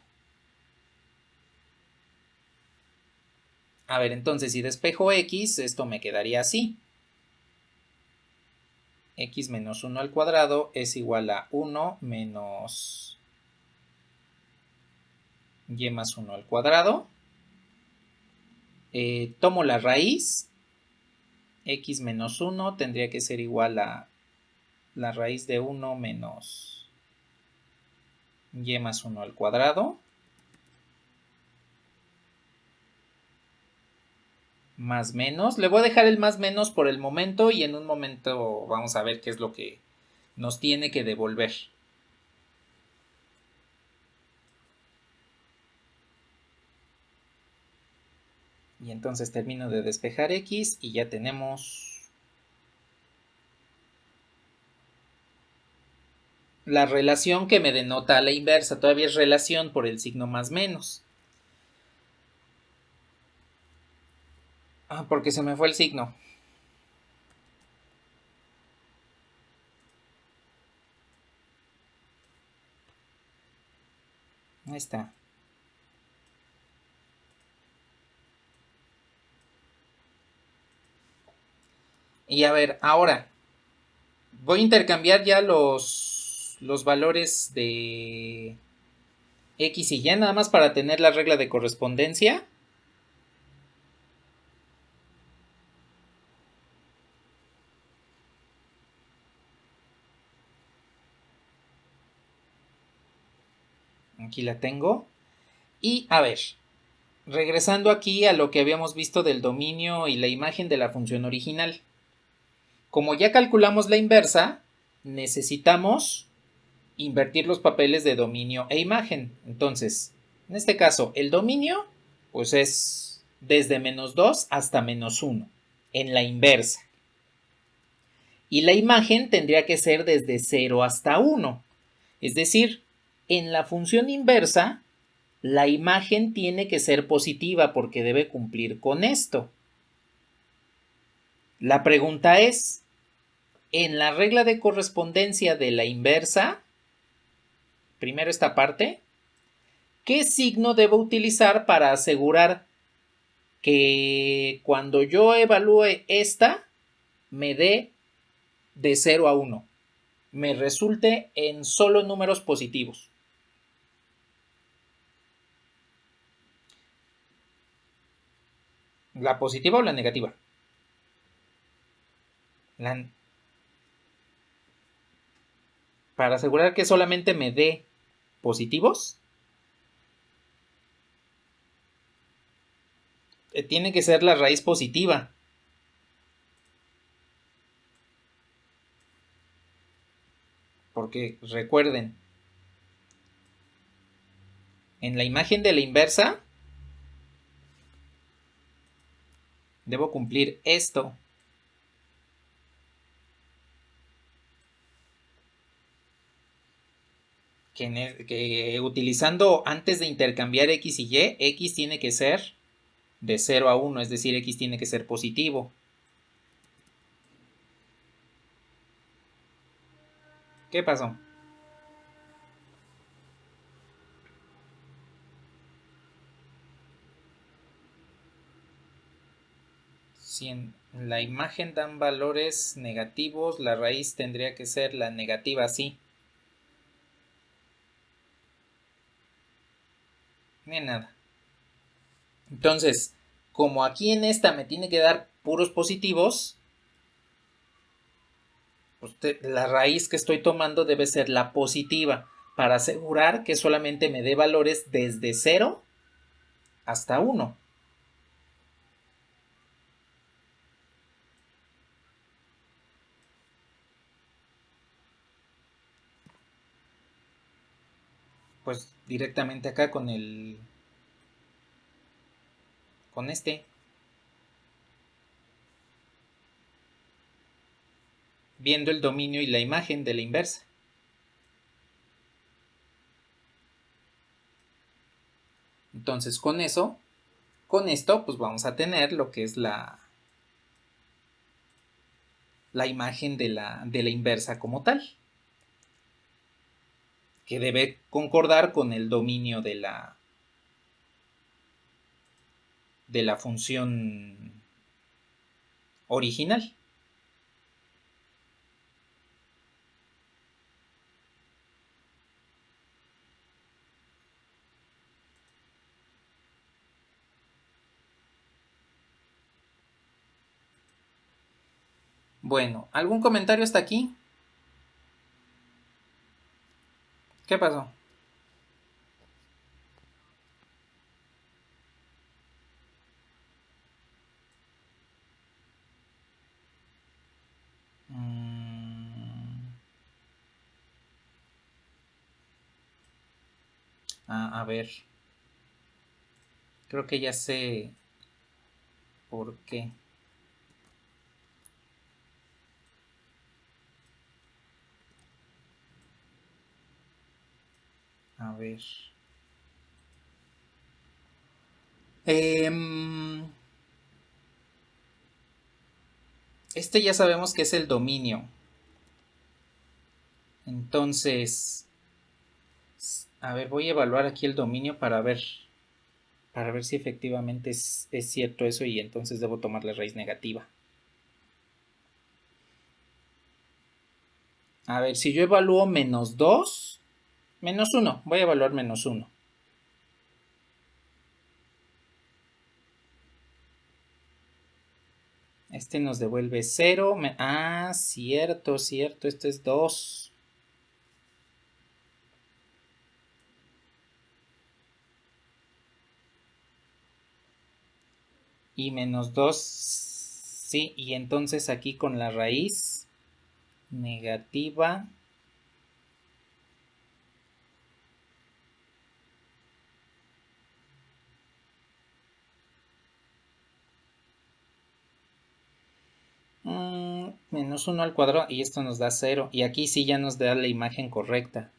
A ver, entonces si despejo x, esto me quedaría así. X menos 1 al cuadrado es igual a 1 menos y más 1 al cuadrado. Tomo la raíz. X menos 1 tendría que ser igual a la raíz de 1 menos y más 1 al cuadrado. Más menos. Le voy a dejar el más menos por el momento y en un momento vamos a ver qué es lo que nos tiene que devolver. Y entonces termino de despejar x y ya tenemos la relación que me denota a la inversa. Todavía es relación por el signo más menos. Porque se me fue el signo. Ahí está. Y a ver, ahora voy a intercambiar ya los valores de x y y nada más para tener la regla de correspondencia. Aquí la tengo. Y a ver, regresando aquí a lo que habíamos visto del dominio y la imagen de la función original. Como ya calculamos la inversa, necesitamos invertir los papeles de dominio e imagen. Entonces, en este caso, el dominio pues es desde menos 2 hasta menos 1 en la inversa. Y la imagen tendría que ser desde 0 hasta 1. Es decir, en la función inversa, la imagen tiene que ser positiva porque debe cumplir con esto. La pregunta es, en la regla de correspondencia de la inversa, primero esta parte, ¿qué signo debo utilizar para asegurar que cuando yo evalúe esta, me dé de 0 a 1? Me resulte en solo números positivos. ¿La positiva o la negativa? Para asegurar que solamente me dé positivos, tiene que ser la raíz positiva. Porque recuerden, en la imagen de la inversa, debo cumplir esto. Que utilizando antes de intercambiar x y y, x tiene que ser de 0 a 1, es decir, x tiene que ser positivo. ¿Qué pasó? si en la imagen dan valores negativos, la raíz tendría que ser la negativa así. Ni nada. Entonces, como aquí en esta me tiene que dar puros positivos, pues la raíz que estoy tomando debe ser la positiva para asegurar que solamente me dé valores desde 0 hasta 1. Pues directamente acá con este, viendo el dominio y la imagen de la inversa. Entonces con esto, pues vamos a tener lo que es la imagen de la inversa como tal, que debe concordar con el dominio de la función original. Bueno, ¿algún comentario hasta aquí? ¿Qué pasó? A ver. Creo que ya sé por qué. A ver. Este ya sabemos que es el dominio. Entonces, a ver, voy a evaluar aquí el dominio para ver si efectivamente es cierto eso y entonces debo tomar la raíz negativa. A ver, si yo evalúo -2, -1, voy a evaluar -1. Este nos devuelve 0. Cierto, esto es 2. Y -2, sí, y entonces aquí con la raíz negativa -1 al cuadrado, y esto nos da 0, y aquí sí ya nos da la imagen correcta.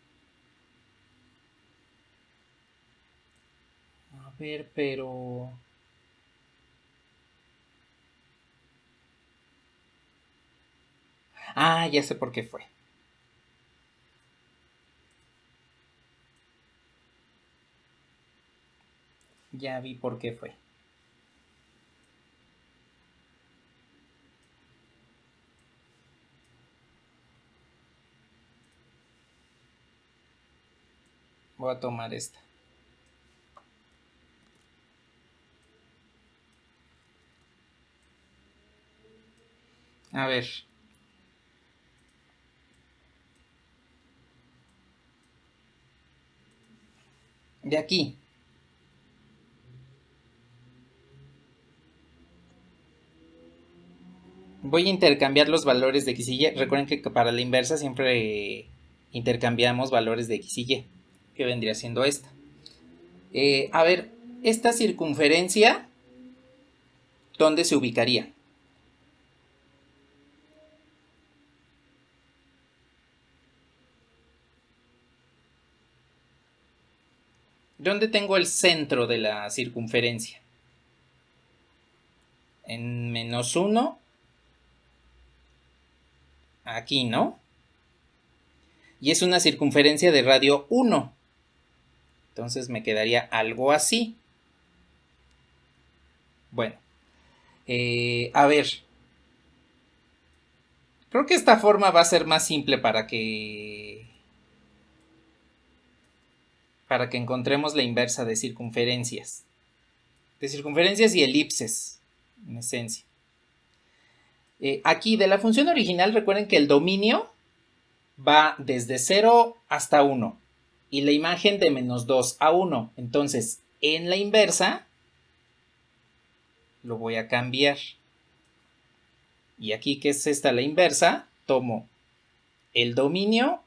A ver, pero... ya sé por qué fue. Ya vi por qué fue. Voy a tomar esta. A ver. De aquí. Voy a intercambiar los valores de x y y. Recuerden que para la inversa siempre intercambiamos valores de x y y, que vendría siendo esta. A ver, esta circunferencia, ¿dónde se ubicaría? ¿Dónde tengo el centro de la circunferencia? En -1. Aquí, ¿no? Y es una circunferencia de radio 1. Entonces me quedaría algo así. Bueno, A ver, creo que esta forma va a ser más simple para que encontremos la inversa de circunferencias. De circunferencias y elipses, en esencia. Aquí de la función original recuerden que el dominio va desde 0 hasta 1 y la imagen de menos 2 a 1. Entonces, en la inversa lo voy a cambiar. Y aquí, que es esta la inversa, tomo el dominio,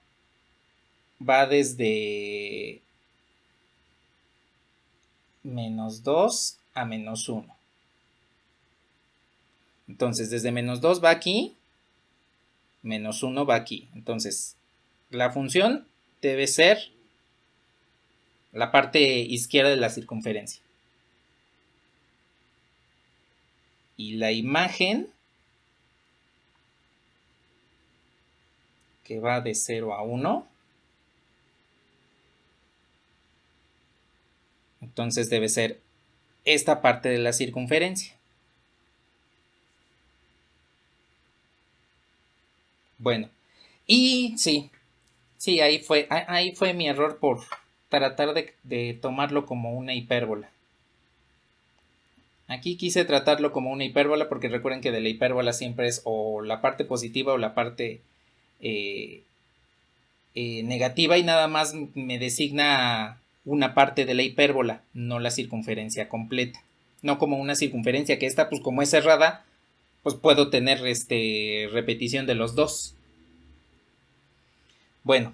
va desde menos 2 a menos 1. Entonces, desde menos 2 va aquí, menos 1 va aquí. Entonces, la función debe ser la parte izquierda de la circunferencia. Y la imagen, que va de 0 a 1, entonces debe ser esta parte de la circunferencia. Bueno, y sí, ahí fue mi error por tratar de tomarlo como una hipérbola. Aquí quise tratarlo como una hipérbola porque recuerden que de la hipérbola siempre es o la parte positiva o la parte negativa, y nada más me designa una parte de la hipérbola, no la circunferencia completa. No como una circunferencia que esta, pues como es cerrada, pues puedo tener repetición de los dos. Bueno.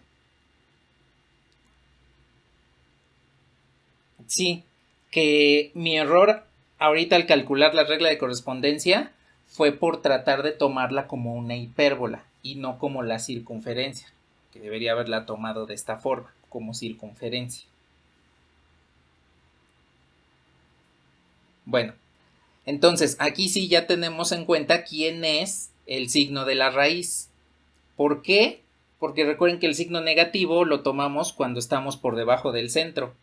Sí, que mi error ahorita al calcular la regla de correspondencia fue por tratar de tomarla como una hipérbola y no como la circunferencia, que debería haberla tomado de esta forma, como circunferencia. Bueno, entonces aquí sí ya tenemos en cuenta quién es el signo de la raíz. ¿Por qué? Porque recuerden que el signo negativo lo tomamos cuando estamos por debajo del centro.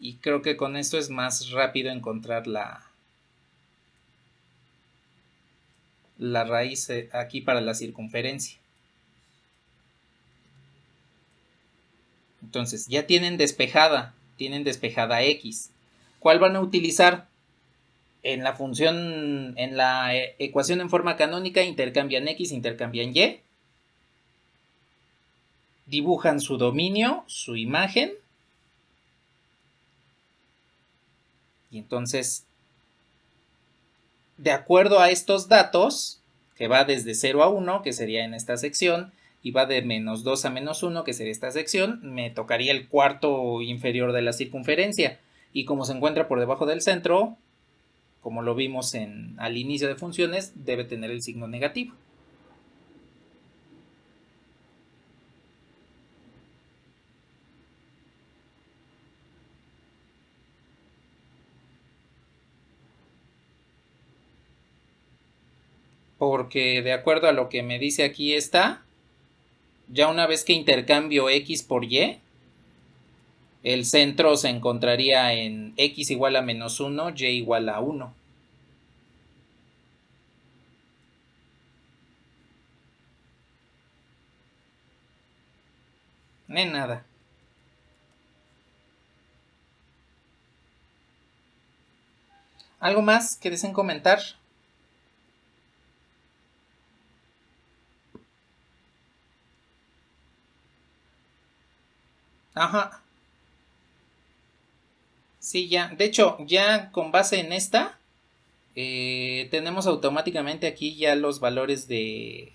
Y creo que con esto es más rápido encontrar la raíz aquí para la circunferencia. Entonces, ya tienen despejada X. ¿Cuál van a utilizar? En la función, en la ecuación en forma canónica, intercambian X, intercambian Y. Dibujan su dominio, su imagen. Y entonces, de acuerdo a estos datos, que va desde 0 a 1, que sería en esta sección, y va de menos 2 a menos 1, que sería esta sección, me tocaría el cuarto inferior de la circunferencia. Y como se encuentra por debajo del centro, como lo vimos al inicio de funciones, debe tener el signo negativo. Porque de acuerdo a lo que me dice aquí está, ya una vez que intercambio X por Y, el centro se encontraría en X igual a menos 1, Y igual a 1. Nada. ¿Algo más que deseen comentar? Ajá. Sí, ya. De hecho, ya con base en esta, tenemos automáticamente aquí ya los valores de...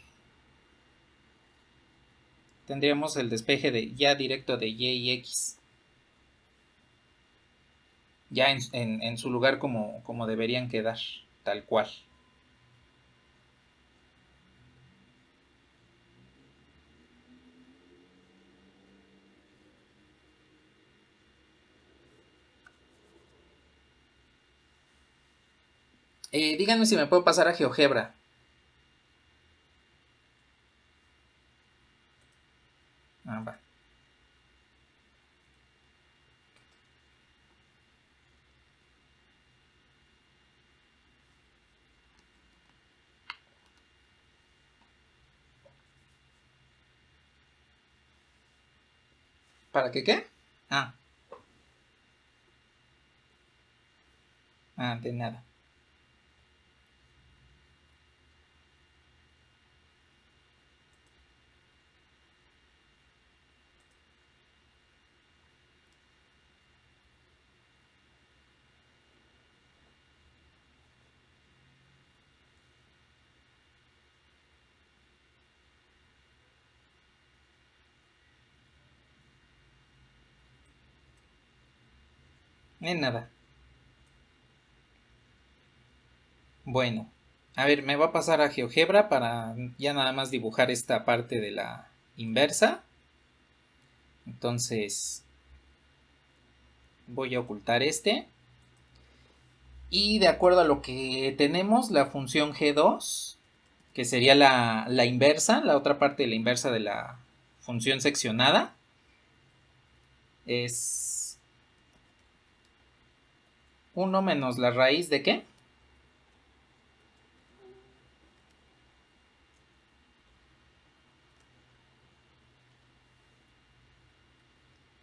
Tendríamos el despeje ya directo de Y y X. Ya en su lugar como deberían quedar, tal cual. Díganme si me puedo pasar a GeoGebra. Va. ¿Para qué qué? De nada. De nada. Bueno, a ver, me va a pasar a GeoGebra para ya nada más dibujar esta parte de la inversa. Entonces, voy a ocultar este. Y de acuerdo a lo que tenemos, la función G2, que sería la inversa, la otra parte de la inversa de la función seccionada, es 1 menos la raíz de ¿qué?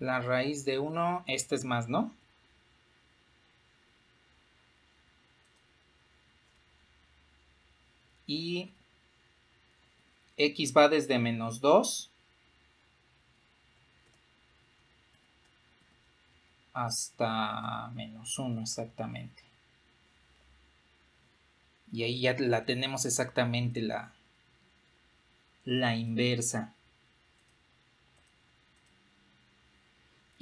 La raíz de 1, este es más, ¿no? Y x va desde menos 2 hasta menos 1 exactamente. Y ahí ya la tenemos exactamente la inversa.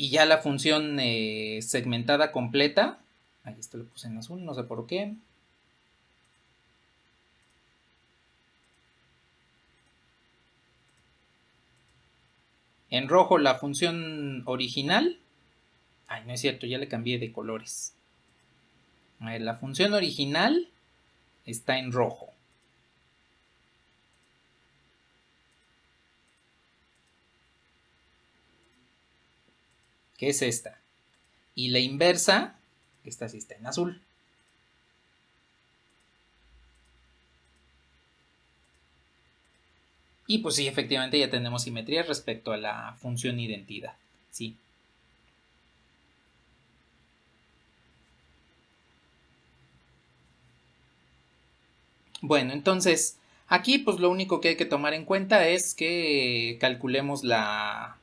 Y ya la función segmentada completa, ahí esto lo puse en azul, no sé por qué. En rojo la función original. Ay, no es cierto, ya le cambié de colores. A ver, la función original está en rojo. Que es esta. Y la inversa, esta sí está en azul. Y pues sí, efectivamente ya tenemos simetría respecto a la función identidad. Sí. Bueno, entonces, aquí pues lo único que hay que tomar en cuenta es que calculemos la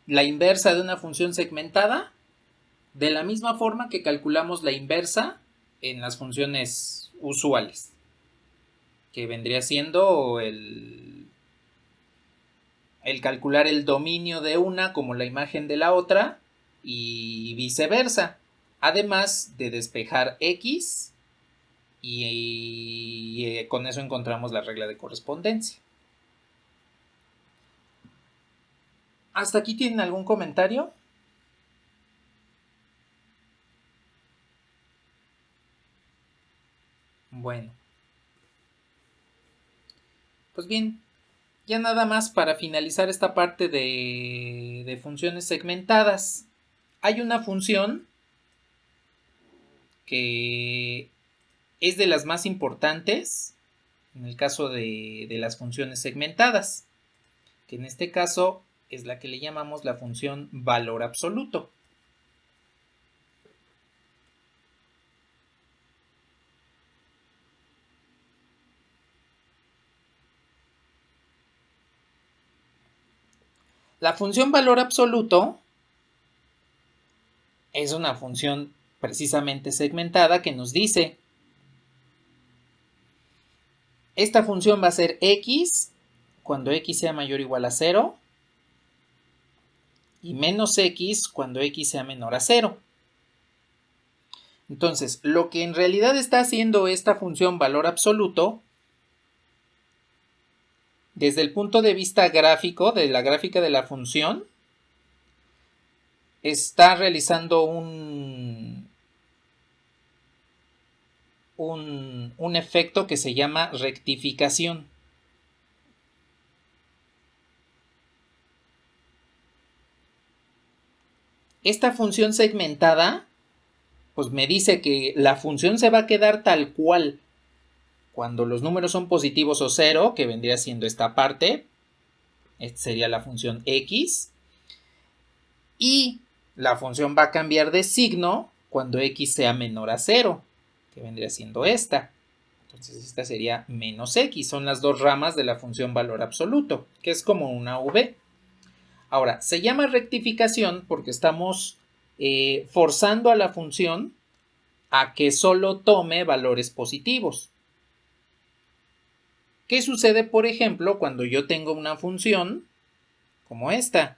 inversa de una función segmentada de la misma forma que calculamos la inversa en las funciones usuales, que vendría siendo el calcular el dominio de una como la imagen de la otra y viceversa, además de despejar x y con eso encontramos la regla de correspondencia. ¿Hasta aquí tienen algún comentario? Bueno. Pues bien, ya nada más para finalizar esta parte de funciones segmentadas. Hay una función que es de las más importantes en el caso de las funciones segmentadas, que en este caso es la que le llamamos la función valor absoluto. La función valor absoluto es una función precisamente segmentada que nos dice: esta función va a ser x cuando x sea mayor o igual a 0 y menos x cuando x sea menor a 0. Entonces, lo que en realidad está haciendo esta función valor absoluto, desde el punto de vista gráfico, de la gráfica de la función, está realizando un efecto que se llama rectificación. Esta función segmentada, pues me dice que la función se va a quedar tal cual cuando los números son positivos o 0, que vendría siendo esta parte. Esta sería la función x. Y la función va a cambiar de signo cuando x sea menor a 0, que vendría siendo esta. Entonces esta sería menos x. Son las dos ramas de la función valor absoluto, que es como una v. Ahora, se llama rectificación porque estamos forzando a la función a que solo tome valores positivos. ¿Qué sucede, por ejemplo, cuando yo tengo una función como esta?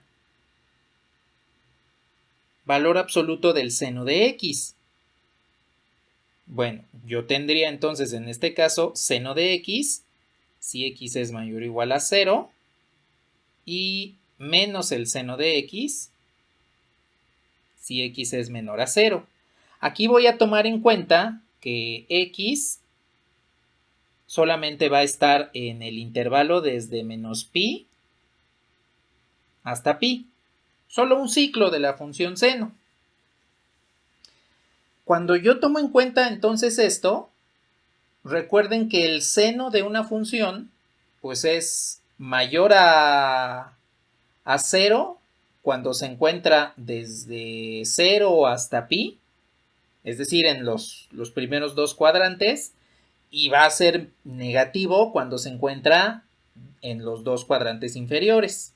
Valor absoluto del seno de x. Bueno, yo tendría entonces en este caso seno de x, si x es mayor o igual a 0, y menos el seno de x, si x es menor a 0. Aquí voy a tomar en cuenta que x solamente va a estar en el intervalo desde menos pi hasta pi. Solo un ciclo de la función seno. Cuando yo tomo en cuenta entonces esto, recuerden que el seno de una función pues es mayor a 0 cuando se encuentra desde 0 hasta pi, es decir, en los primeros dos cuadrantes, y va a ser negativo cuando se encuentra en los dos cuadrantes inferiores.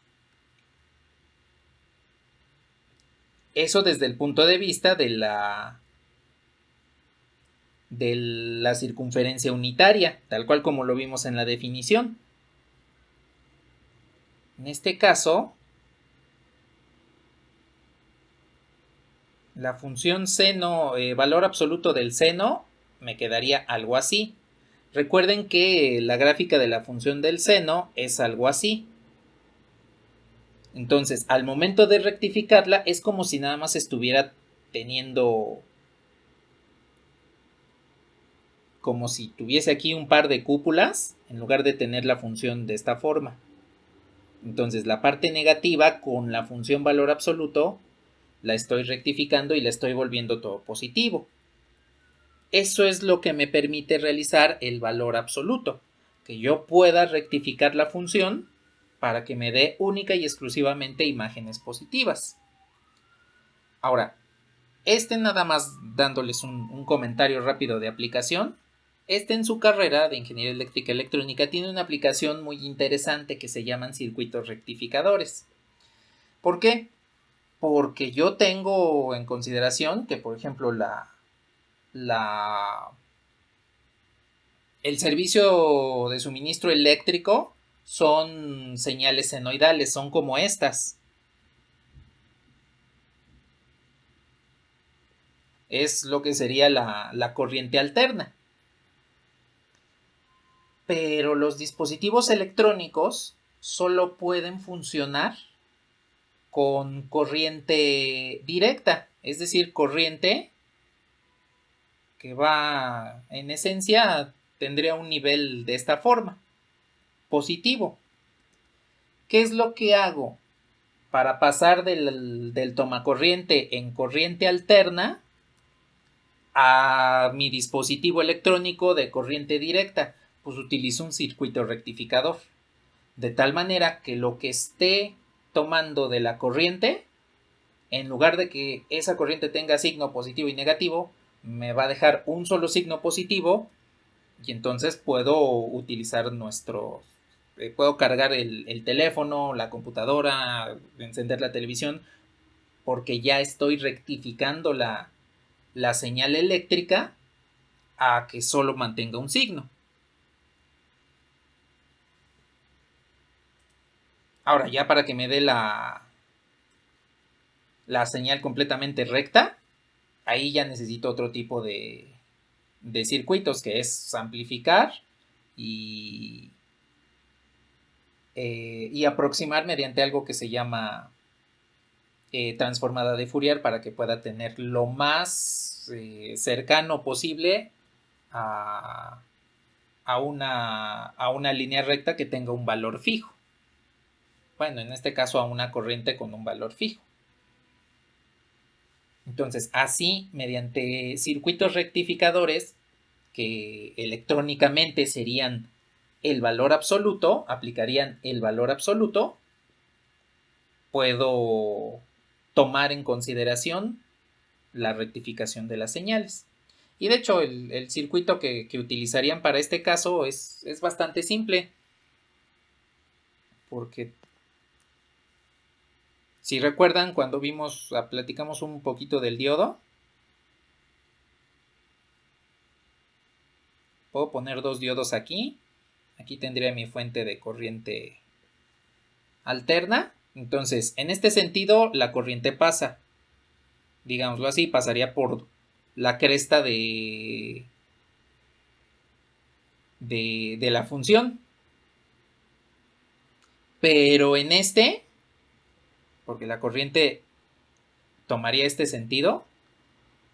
Eso desde el punto de vista de la circunferencia unitaria, tal cual como lo vimos en la definición. En este caso, la función seno, valor absoluto del seno, me quedaría algo así. Recuerden que la gráfica de la función del seno es algo así. Entonces, al momento de rectificarla, es como si nada más estuviera teniendo, como si tuviese aquí un par de cúpulas, en lugar de tener la función de esta forma. Entonces, la parte negativa con la función valor absoluto la estoy rectificando y la estoy volviendo todo positivo. Eso es lo que me permite realizar el valor absoluto, que yo pueda rectificar la función para que me dé única y exclusivamente imágenes positivas. Ahora, nada más dándoles un comentario rápido de aplicación. En su carrera de Ingeniería Eléctrica y Electrónica tiene una aplicación muy interesante que se llaman circuitos rectificadores. ¿Por qué? Porque yo tengo en consideración que, por ejemplo, el servicio de suministro eléctrico son señales senoidales, son como estas. Es lo que sería la corriente alterna. Pero los dispositivos electrónicos solo pueden funcionar con corriente directa, es decir, corriente que va, en esencia, tendría un nivel de esta forma, positivo. ¿Qué es lo que hago para pasar del tomacorriente en corriente alterna a mi dispositivo electrónico de corriente directa? Pues utilizo un circuito rectificador, de tal manera que lo que esté tomando de la corriente, en lugar de que esa corriente tenga signo positivo y negativo, me va a dejar un solo signo positivo y entonces puedo utilizar puedo cargar el teléfono, la computadora, encender la televisión, porque ya estoy rectificando la señal eléctrica a que solo mantenga un signo. Ahora, ya para que me dé la señal completamente recta, ahí ya necesito otro tipo de circuitos, que es amplificar y aproximar mediante algo que se llama transformada de Fourier, para que pueda tener lo más cercano posible a una línea recta que tenga un valor fijo. Bueno, en este caso a una corriente con un valor fijo. Entonces, así, mediante circuitos rectificadores, que electrónicamente serían el valor absoluto, aplicarían el valor absoluto, puedo tomar en consideración la rectificación de las señales. Y de hecho el circuito que utilizarían para este caso es bastante simple, porque si recuerdan cuando platicamos un poquito del diodo, puedo poner dos diodos aquí. Aquí tendría mi fuente de corriente alterna. Entonces, en este sentido, la corriente pasa. Digámoslo así, pasaría por la cresta de la función. Pero en este, porque la corriente tomaría este sentido,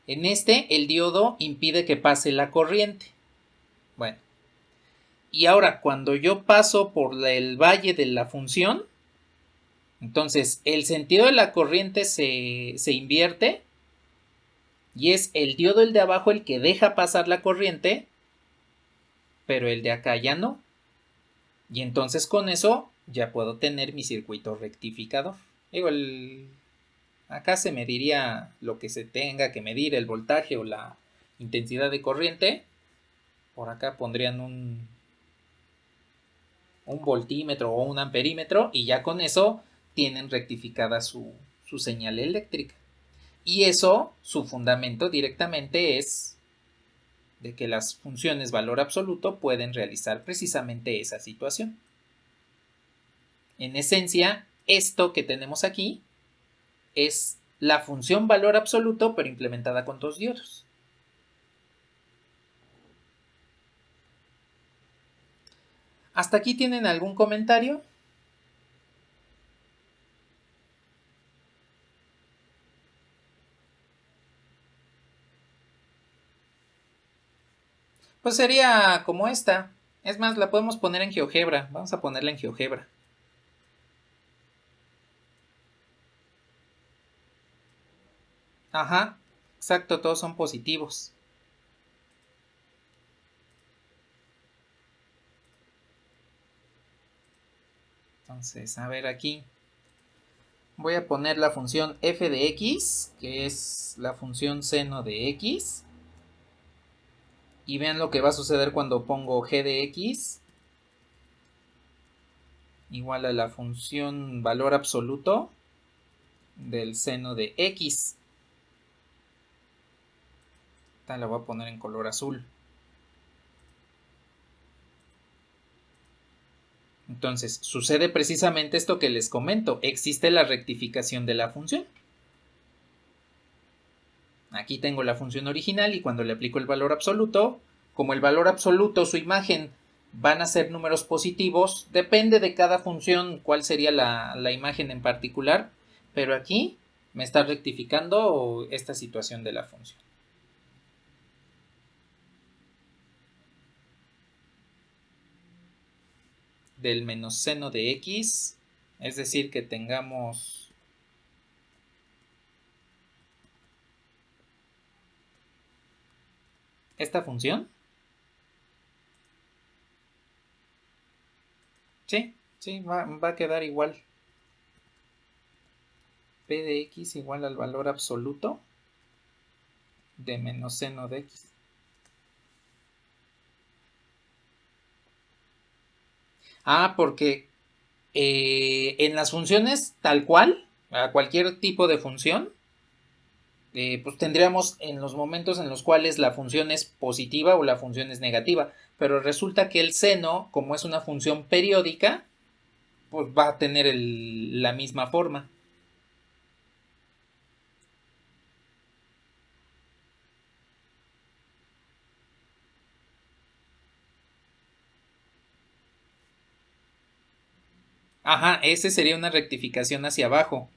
en este el diodo impide que pase la corriente. Bueno, y ahora cuando yo paso por el valle de la función, entonces el sentido de la corriente se invierte y es el diodo el de abajo el que deja pasar la corriente, pero el de acá ya no. Y entonces con eso ya puedo tener mi circuito rectificador. Digo, acá se mediría lo que se tenga que medir, el voltaje o la intensidad de corriente. Por acá pondrían un voltímetro o un amperímetro y ya con eso tienen rectificada su señal eléctrica. Y eso, su fundamento directamente es de que las funciones valor absoluto pueden realizar precisamente esa situación. En esencia, esto que tenemos aquí es la función valor absoluto, pero implementada con dos diodos. ¿Hasta aquí tienen algún comentario? Pues sería como esta. Es más, la podemos poner en GeoGebra. Vamos a ponerla en GeoGebra. Ajá, exacto, todos son positivos. Entonces, a ver aquí. Voy a poner la función f de x, que es la función seno de x. Y vean lo que va a suceder cuando pongo g de x igual a la función valor absoluto del seno de x. Esta la voy a poner en color azul. Entonces, sucede precisamente esto que les comento. Existe la rectificación de la función. Aquí tengo la función original y cuando le aplico el valor absoluto, como el valor absoluto, su imagen van a ser números positivos, depende de cada función cuál sería la imagen en particular, pero aquí me está rectificando esta situación de la función. Del menos seno de x, es decir, que tengamos esta función. Sí, va a quedar igual. P de x igual al valor absoluto de menos seno de x. Porque en las funciones tal cual, a cualquier tipo de función, pues tendríamos en los momentos en los cuales la función es positiva o la función es negativa, pero resulta que el seno, como es una función periódica, pues va a tener la misma forma. Ajá, ese sería una rectificación hacia abajo.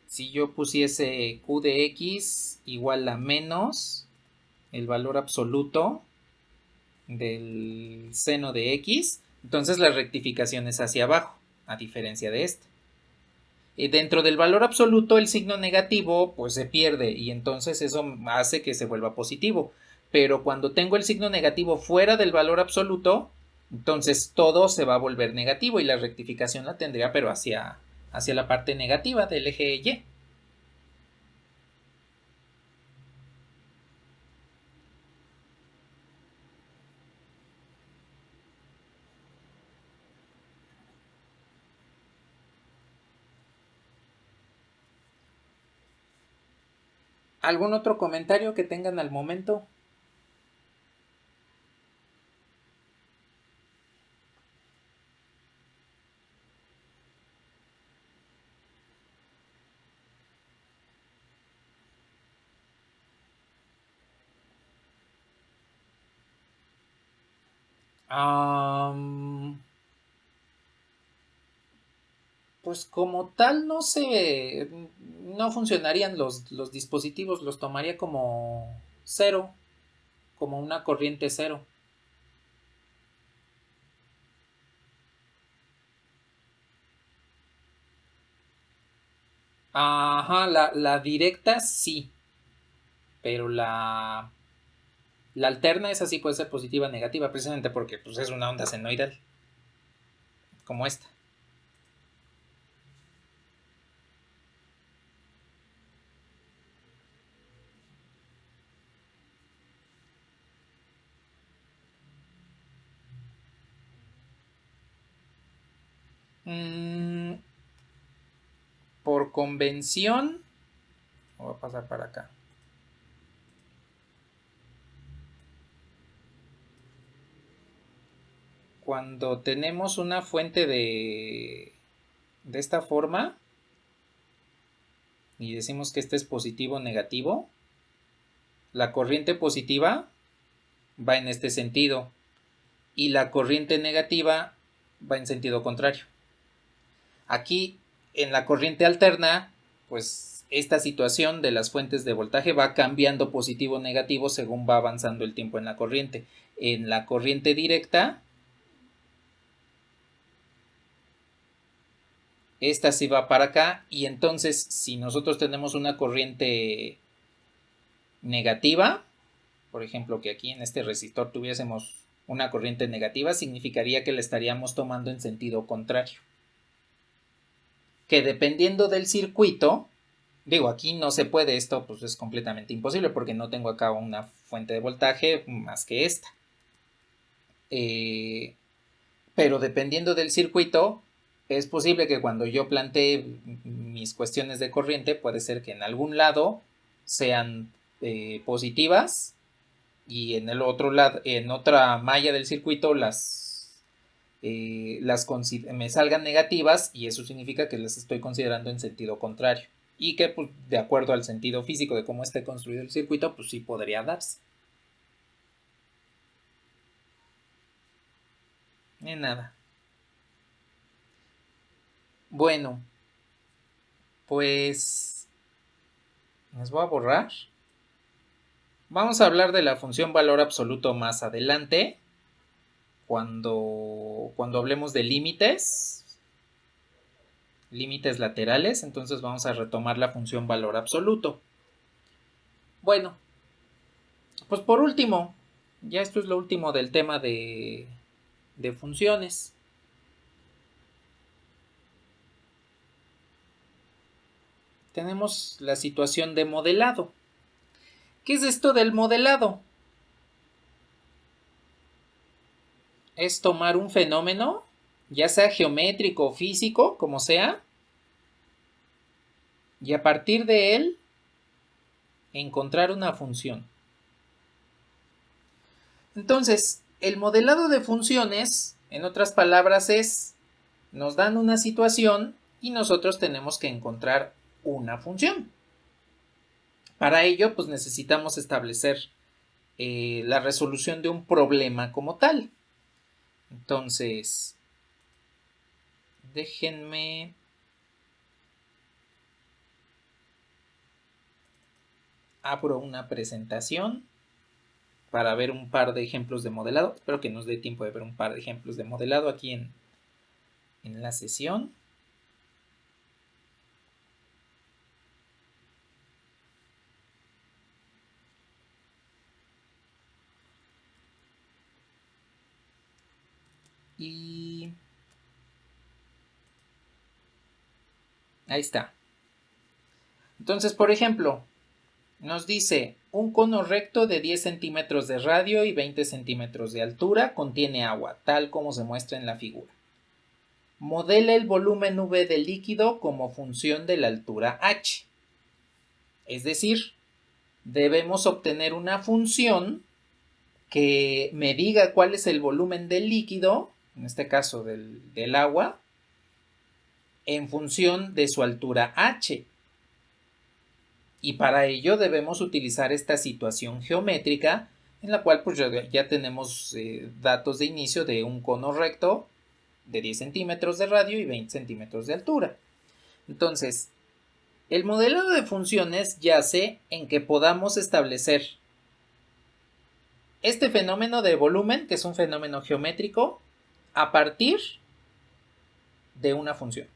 Si yo pusiese q de x igual a menos el valor absoluto del seno de x, entonces la rectificación es hacia abajo, a diferencia de este. Dentro del valor absoluto el signo negativo pues se pierde y entonces eso hace que se vuelva positivo. Pero cuando tengo el signo negativo fuera del valor absoluto, entonces todo se va a volver negativo y la rectificación la tendría pero hacia hacia la parte negativa del eje Y. ¿Algún otro comentario que tengan al momento? Pues como tal no sé, no funcionarían los dispositivos, los tomaría como cero, como una corriente cero. Ajá, la directa sí, pero la alterna esa sí puede ser positiva o negativa, precisamente porque pues, es una onda senoidal, como esta. Por convención, voy a pasar para acá. Cuando tenemos una fuente de esta forma y decimos que este es positivo o negativo, la corriente positiva va en este sentido y la corriente negativa va en sentido contrario. Aquí en la corriente alterna, pues esta situación de las fuentes de voltaje va cambiando positivo o negativo según va avanzando el tiempo en la corriente. En la corriente directa, esta sí va para acá y entonces si nosotros tenemos una corriente negativa, por ejemplo que aquí en este resistor tuviésemos una corriente negativa, significaría que la estaríamos tomando en sentido contrario. Que dependiendo del circuito, digo, aquí no se puede, esto pues es completamente imposible porque no tengo acá una fuente de voltaje más que esta. Pero dependiendo del circuito, es posible que cuando yo plantee mis cuestiones de corriente, puede ser que en algún lado sean positivas y en el otro lado, en otra malla del circuito, me salgan negativas y eso significa que las estoy considerando en sentido contrario y que pues, de acuerdo al sentido físico de cómo esté construido el circuito, pues sí podría darse. Ni nada. Bueno, pues les voy a borrar. Vamos a hablar de la función valor absoluto más adelante, cuando hablemos de límites laterales, entonces vamos a retomar la función valor absoluto. Bueno, pues por último, ya esto es lo último del tema de funciones. Tenemos la situación de modelado. ¿Qué es esto del modelado? Es tomar un fenómeno, ya sea geométrico o físico, como sea, y a partir de él encontrar una función. Entonces, el modelado de funciones, en otras palabras, nos dan una situación y nosotros tenemos que encontrar una función. Para ello, pues necesitamos establecer la resolución de un problema como tal. Entonces, déjenme abro una presentación para ver un par de ejemplos de modelado. Espero que nos dé tiempo de ver un par de ejemplos de modelado aquí en la sesión. Y Ahí está. Entonces, por ejemplo, nos dice un cono recto de 10 centímetros de radio y 20 centímetros de altura contiene agua, tal como se muestra en la figura. Modela el volumen V del líquido como función de la altura h. Es decir, debemos obtener una función que me diga cuál es el volumen del líquido, en este caso del agua, en función de su altura h. Y para ello debemos utilizar esta situación geométrica en la cual pues ya tenemos datos de inicio de un cono recto de 10 centímetros de radio y 20 centímetros de altura. Entonces, el modelo de funciones yace en que podamos establecer este fenómeno de volumen, que es un fenómeno geométrico, a partir de una función.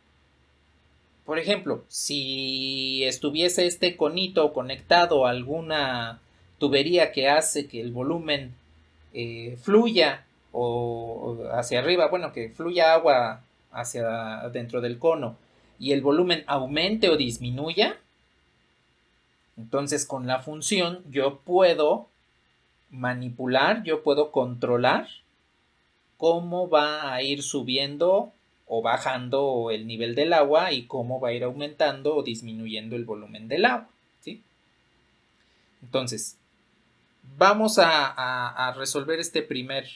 Por ejemplo, si estuviese este conito conectado a alguna tubería que hace que el volumen fluya o hacia arriba, bueno, que fluya agua hacia dentro del cono y el volumen aumente o disminuya, entonces con la función yo puedo manipular, yo puedo controlar cómo va a ir subiendo o bajando el nivel del agua y cómo va a ir aumentando o disminuyendo el volumen del agua, ¿sí? Entonces, vamos a resolver este primer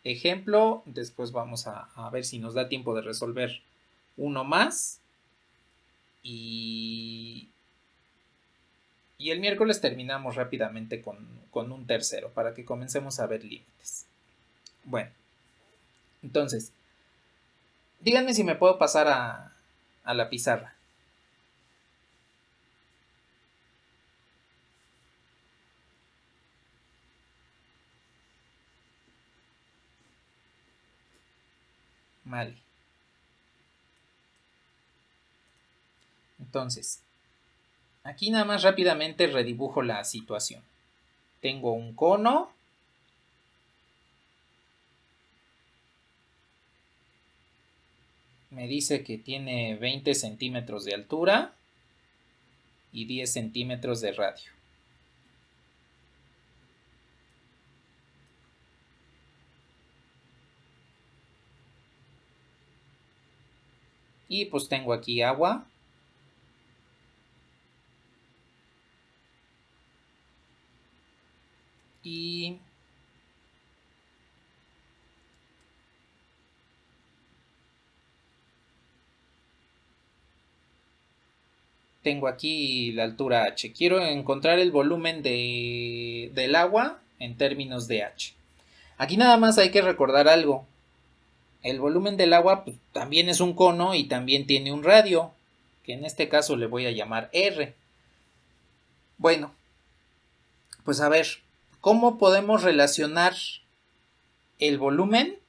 ejemplo, después vamos a ver si nos da tiempo de resolver uno más y el miércoles terminamos rápidamente con un tercero para que comencemos a ver límites. Bueno, entonces, díganme si me puedo pasar a la pizarra. Vale. Entonces, aquí nada más rápidamente redibujo la situación. Tengo un cono. Me dice que tiene 20 centímetros de altura y 10 centímetros de radio. Y pues tengo aquí agua. Y tengo aquí la altura h. Quiero encontrar el volumen del agua en términos de h. Aquí nada más hay que recordar algo. El volumen del agua pues, también es un cono y también tiene un radio, que en este caso le voy a llamar R. Bueno, pues a ver, ¿cómo podemos relacionar el volumen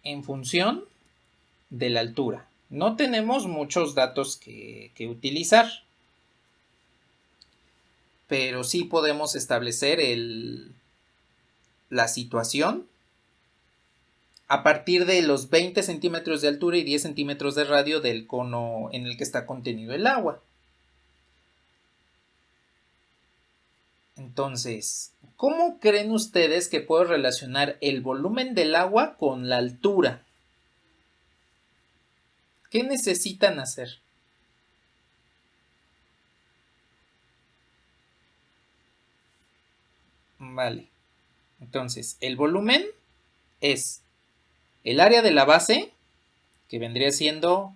en función de la altura? No tenemos muchos datos que utilizar, pero sí podemos establecer la situación a partir de los 20 centímetros de altura y 10 centímetros de radio del cono en el que está contenido el agua. Entonces, ¿cómo creen ustedes que puedo relacionar el volumen del agua con la altura? ¿Qué necesitan hacer? Vale. Entonces, el volumen es el área de la base, que vendría siendo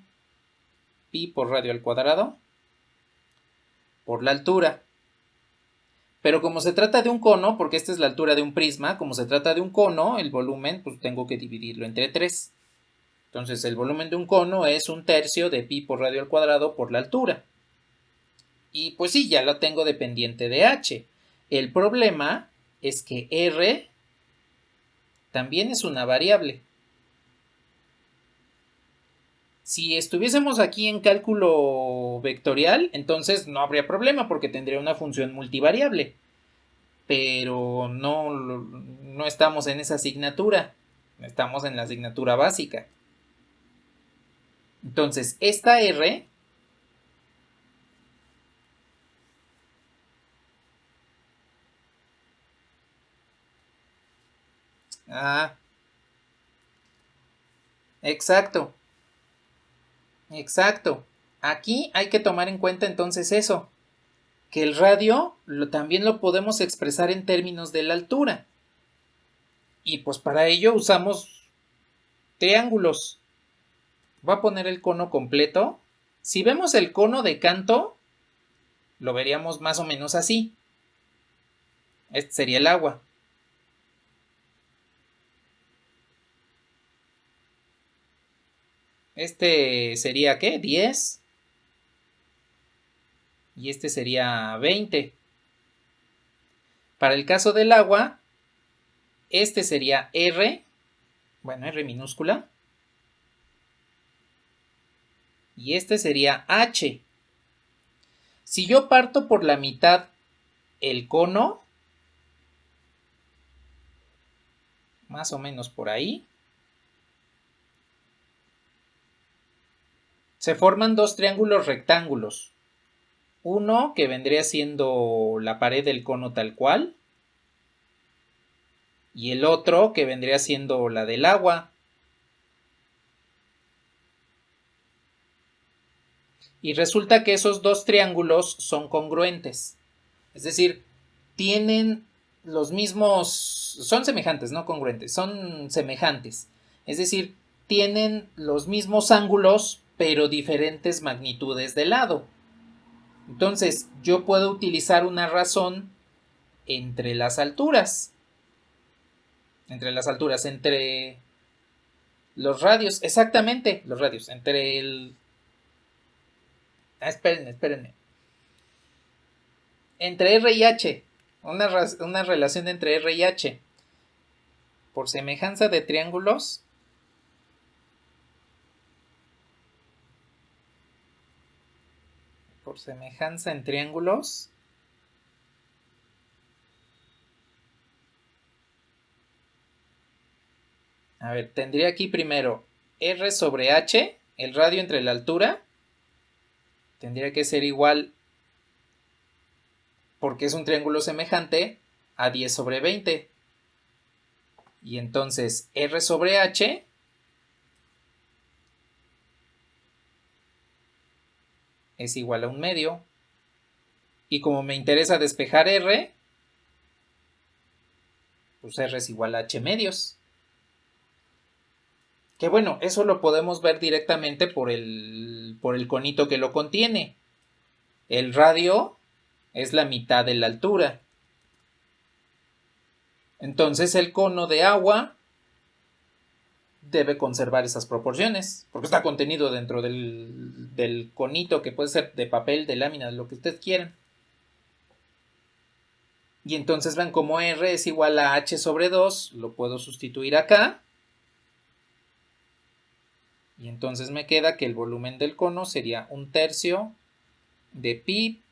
pi por radio al cuadrado, por la altura. Pero como se trata de un cono, porque esta es la altura de un prisma, como se trata de un cono, el volumen, pues tengo que dividirlo entre 3. Entonces, el volumen de un cono es 1/3 de pi por radio al cuadrado por la altura. Y pues sí, ya lo tengo dependiente de h. El problema es que r también es una variable. Si estuviésemos aquí en cálculo vectorial, entonces no habría problema porque tendría una función multivariable. Pero no estamos en esa asignatura, estamos en la asignatura básica. Entonces, esta R Ah, exacto, exacto. Aquí hay que tomar en cuenta entonces eso, que el radio también lo podemos expresar en términos de la altura. Y pues para ello usamos triángulos. Voy a poner el cono completo. Si vemos el cono de canto, lo veríamos más o menos así. Este sería el agua. Este sería, ¿qué? 10. Y este sería 20. Para el caso del agua, este sería R, bueno, R minúscula. Y este sería H. Si yo parto por la mitad el cono, más o menos por ahí, se forman dos triángulos rectángulos. Uno que vendría siendo la pared del cono tal cual, y el otro que vendría siendo la del agua. Y resulta que esos dos triángulos son congruentes. Es decir, tienen los mismos, son semejantes, no congruentes, son semejantes. Es decir, tienen los mismos ángulos, pero diferentes magnitudes de lado. Entonces, yo puedo utilizar una razón entre las alturas. Entre las alturas, entre los radios, exactamente, los radios, entre el... espérenme. Entre R y H, una relación entre R y H. Por semejanza de triángulos, por semejanza en triángulos, a ver, tendría aquí primero R sobre H, el radio entre la altura, tendría que ser igual, porque es un triángulo semejante, a 10 sobre 20. Y entonces R sobre H es igual a 1/2. Y como me interesa despejar R, pues R es igual a H medios. Que bueno, eso lo podemos ver directamente por el conito que lo contiene. El radio es la mitad de la altura. Entonces el cono de agua debe conservar esas proporciones, porque está contenido dentro del conito, que puede ser de papel, de lámina, lo que ustedes quieran. Y entonces ven como R es igual a H sobre 2, lo puedo sustituir acá. Y entonces me queda que el volumen del cono sería 1/3 de pi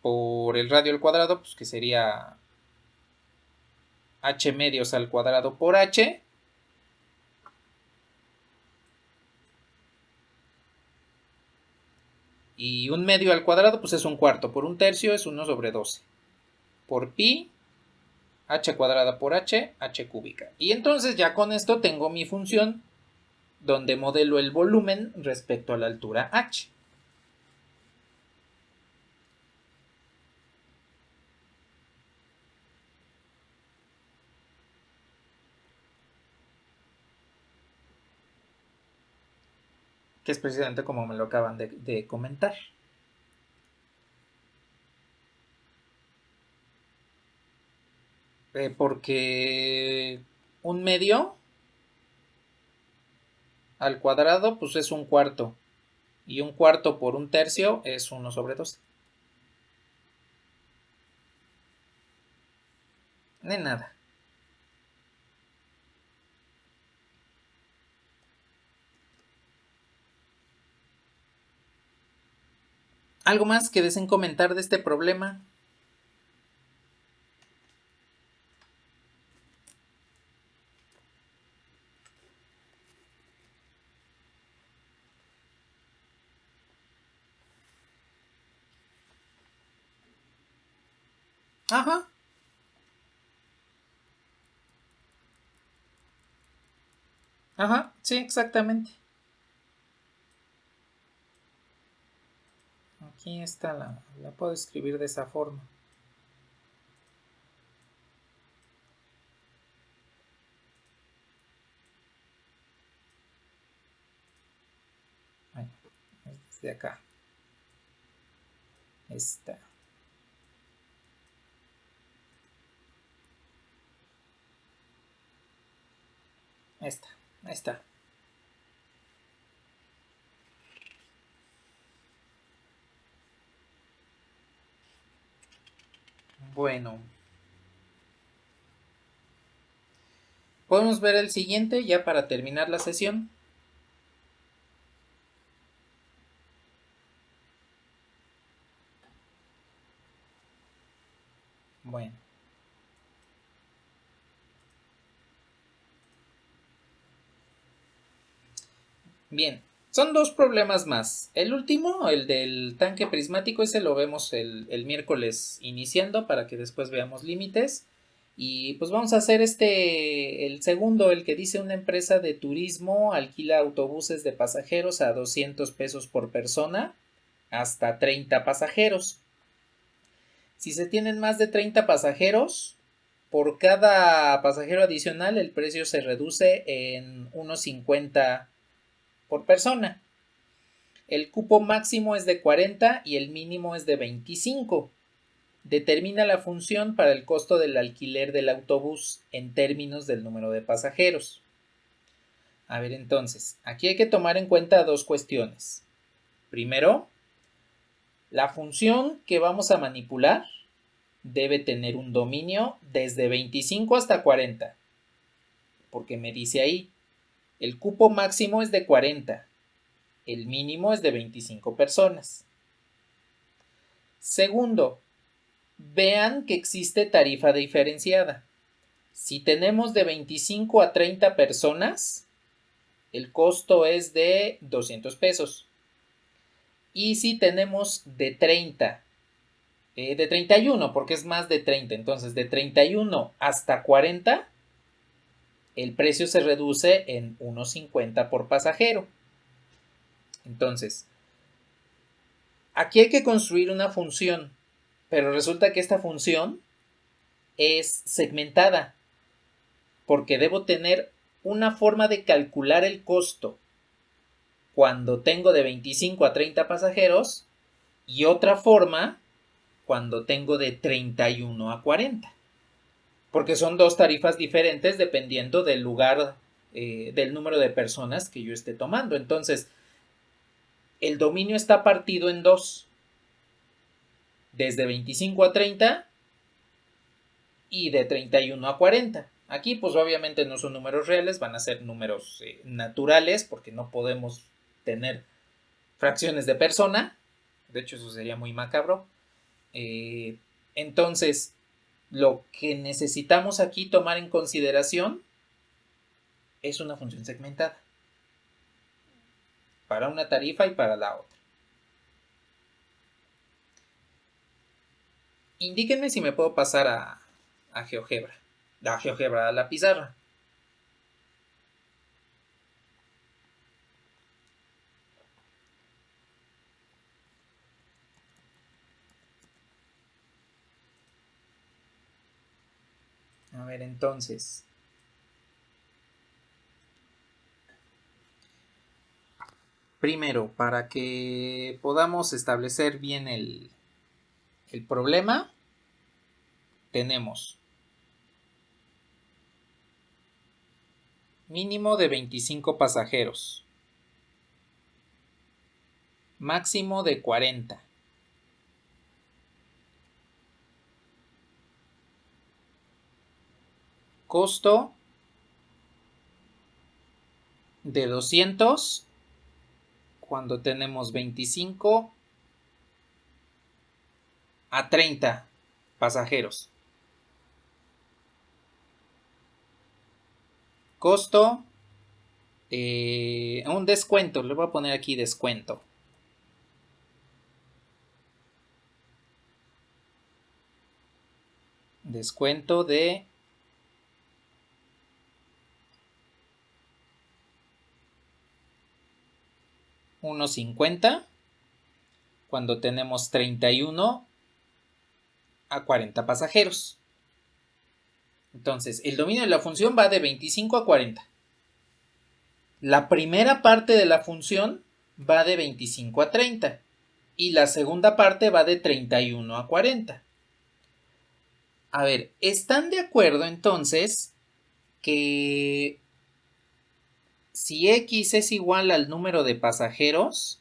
por el radio al cuadrado, pues que sería H medios al cuadrado por H. Y 1/2 al cuadrado, pues es 1/4. Por 1/3 es 1 sobre 12. Por pi, h cuadrada por h, h cúbica. Y entonces ya con esto tengo mi función donde modelo el volumen respecto a la altura h. Que es precisamente como me lo acaban de comentar. Porque 1/2 al cuadrado pues es 1/4. Y 1/4 por 1/3 es 1 sobre 12. De nada. ¿Algo más que deseen comentar de este problema? Ajá. Ajá, sí, exactamente. Aquí está la puedo escribir de esa forma. Bueno, desde acá. Esta. Esta. Ahí está. Bueno. ¿Podemos ver el siguiente ya para terminar la sesión? Bueno. Bien. Son dos problemas más. El último, el del tanque prismático, ese lo vemos el miércoles iniciando para que después veamos límites. Y pues vamos a hacer el segundo, el que dice una empresa de turismo alquila autobuses de pasajeros a 200 pesos por persona hasta 30 pasajeros. Si se tienen más de 30 pasajeros, por cada pasajero adicional el precio se reduce en 1.50 por persona. El cupo máximo es de 40 y el mínimo es de 25. Determina la función para el costo del alquiler del autobús en términos del número de pasajeros. A ver, entonces, aquí hay que tomar en cuenta dos cuestiones. Primero, la función que vamos a manipular debe tener un dominio desde 25 hasta 40, porque me dice ahí, el cupo máximo es de 40, el mínimo es de 25 personas. Segundo, vean que existe tarifa diferenciada. Si tenemos de 25 a 30 personas, el costo es de 200 pesos. Y si tenemos de 30, de 31, porque es más de 30, entonces de 31 hasta 40, el precio se reduce en 1.50 por pasajero. Entonces, aquí hay que construir una función, pero resulta que esta función es segmentada, porque debo tener una forma de calcular el costo cuando tengo de 25 a 30 pasajeros y otra forma cuando tengo de 31 a 40. Porque son dos tarifas diferentes dependiendo del lugar, del número de personas que yo esté tomando. Entonces, el dominio está partido en dos, desde 25 a 30 y de 31 a 40. Aquí pues obviamente no son números reales, van a ser números naturales porque no podemos tener fracciones de persona. De hecho eso sería muy macabro. Entonces, lo que necesitamos aquí tomar en consideración es una función segmentada para una tarifa y para la otra. Indíquenme si me puedo pasar a GeoGebra. A GeoGebra, a la pizarra. A ver, entonces. Primero, para que podamos establecer bien el problema, tenemos mínimo de 25 pasajeros, máximo de 40. Costo de 200 cuando tenemos 25 a 30 pasajeros. Costo, un descuento, le voy a poner aquí descuento. Descuento de 1.50 cuando tenemos 31 a 40 pasajeros. Entonces, el dominio de la función va de 25 a 40. La primera parte de la función va de 25 a 30 y la segunda parte va de 31 a 40. A ver, ¿están de acuerdo entonces que si X es igual al número de pasajeros,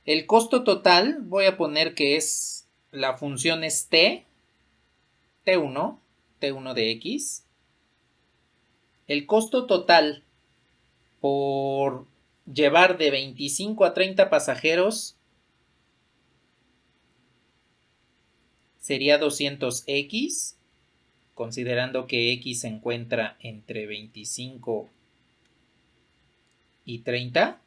el costo total, voy a poner que es, la función es T1 de X. El costo total por llevar de 25 a 30 pasajeros sería 200X, considerando que X se encuentra entre 25 y 30.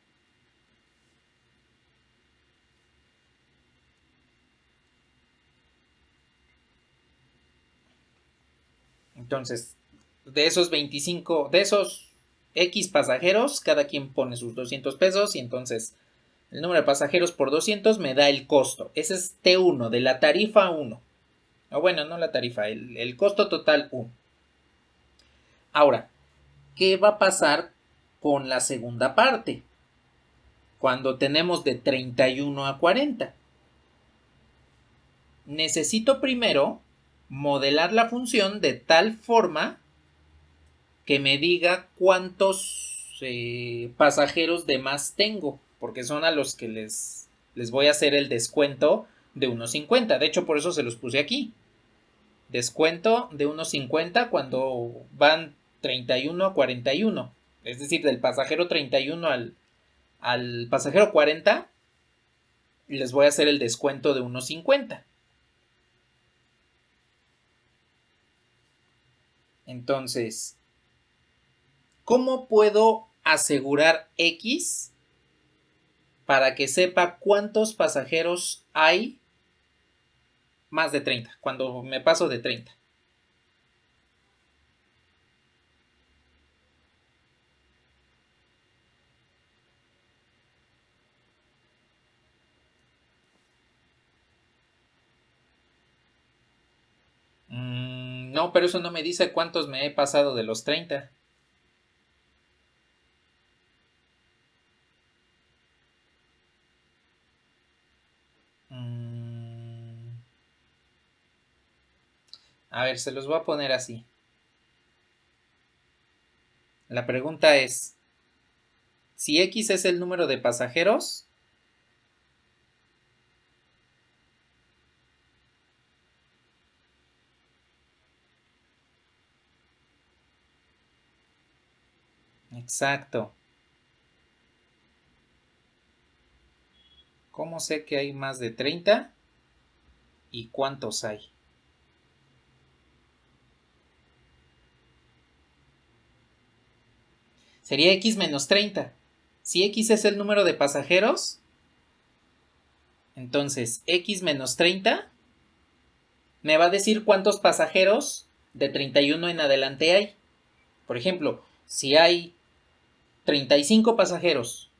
Entonces, de esos 25, de esos X pasajeros, cada quien pone sus 200 pesos y entonces el número de pasajeros por 200 me da el costo. Ese es T1 de la tarifa 1. O bueno, no la tarifa, el costo total 1. Ahora, ¿qué va a pasar con la segunda parte? Cuando tenemos de 31 a 40. Necesito primero modelar la función de tal forma que me diga cuántos pasajeros de más tengo, porque son a los que les voy a hacer el descuento de 1.50. De hecho, por eso se los puse aquí. Descuento de 1.50 cuando van 31 a 41. Es decir, del pasajero 31 al pasajero 40, les voy a hacer el descuento de 1.50. Entonces, ¿cómo puedo asegurar X para que sepa cuántos pasajeros hay más de 30, cuando me paso de 30? No, pero eso no me dice cuántos me he pasado de los 30. A ver, se los voy a poner así. La pregunta es, si X es el número de pasajeros, exacto. ¿Cómo sé que hay más de 30? ¿Y cuántos hay? Sería X menos 30. Si X es el número de pasajeros, entonces X menos 30 me va a decir cuántos pasajeros de 31 en adelante hay. Por ejemplo, si hay 35 pasajeros,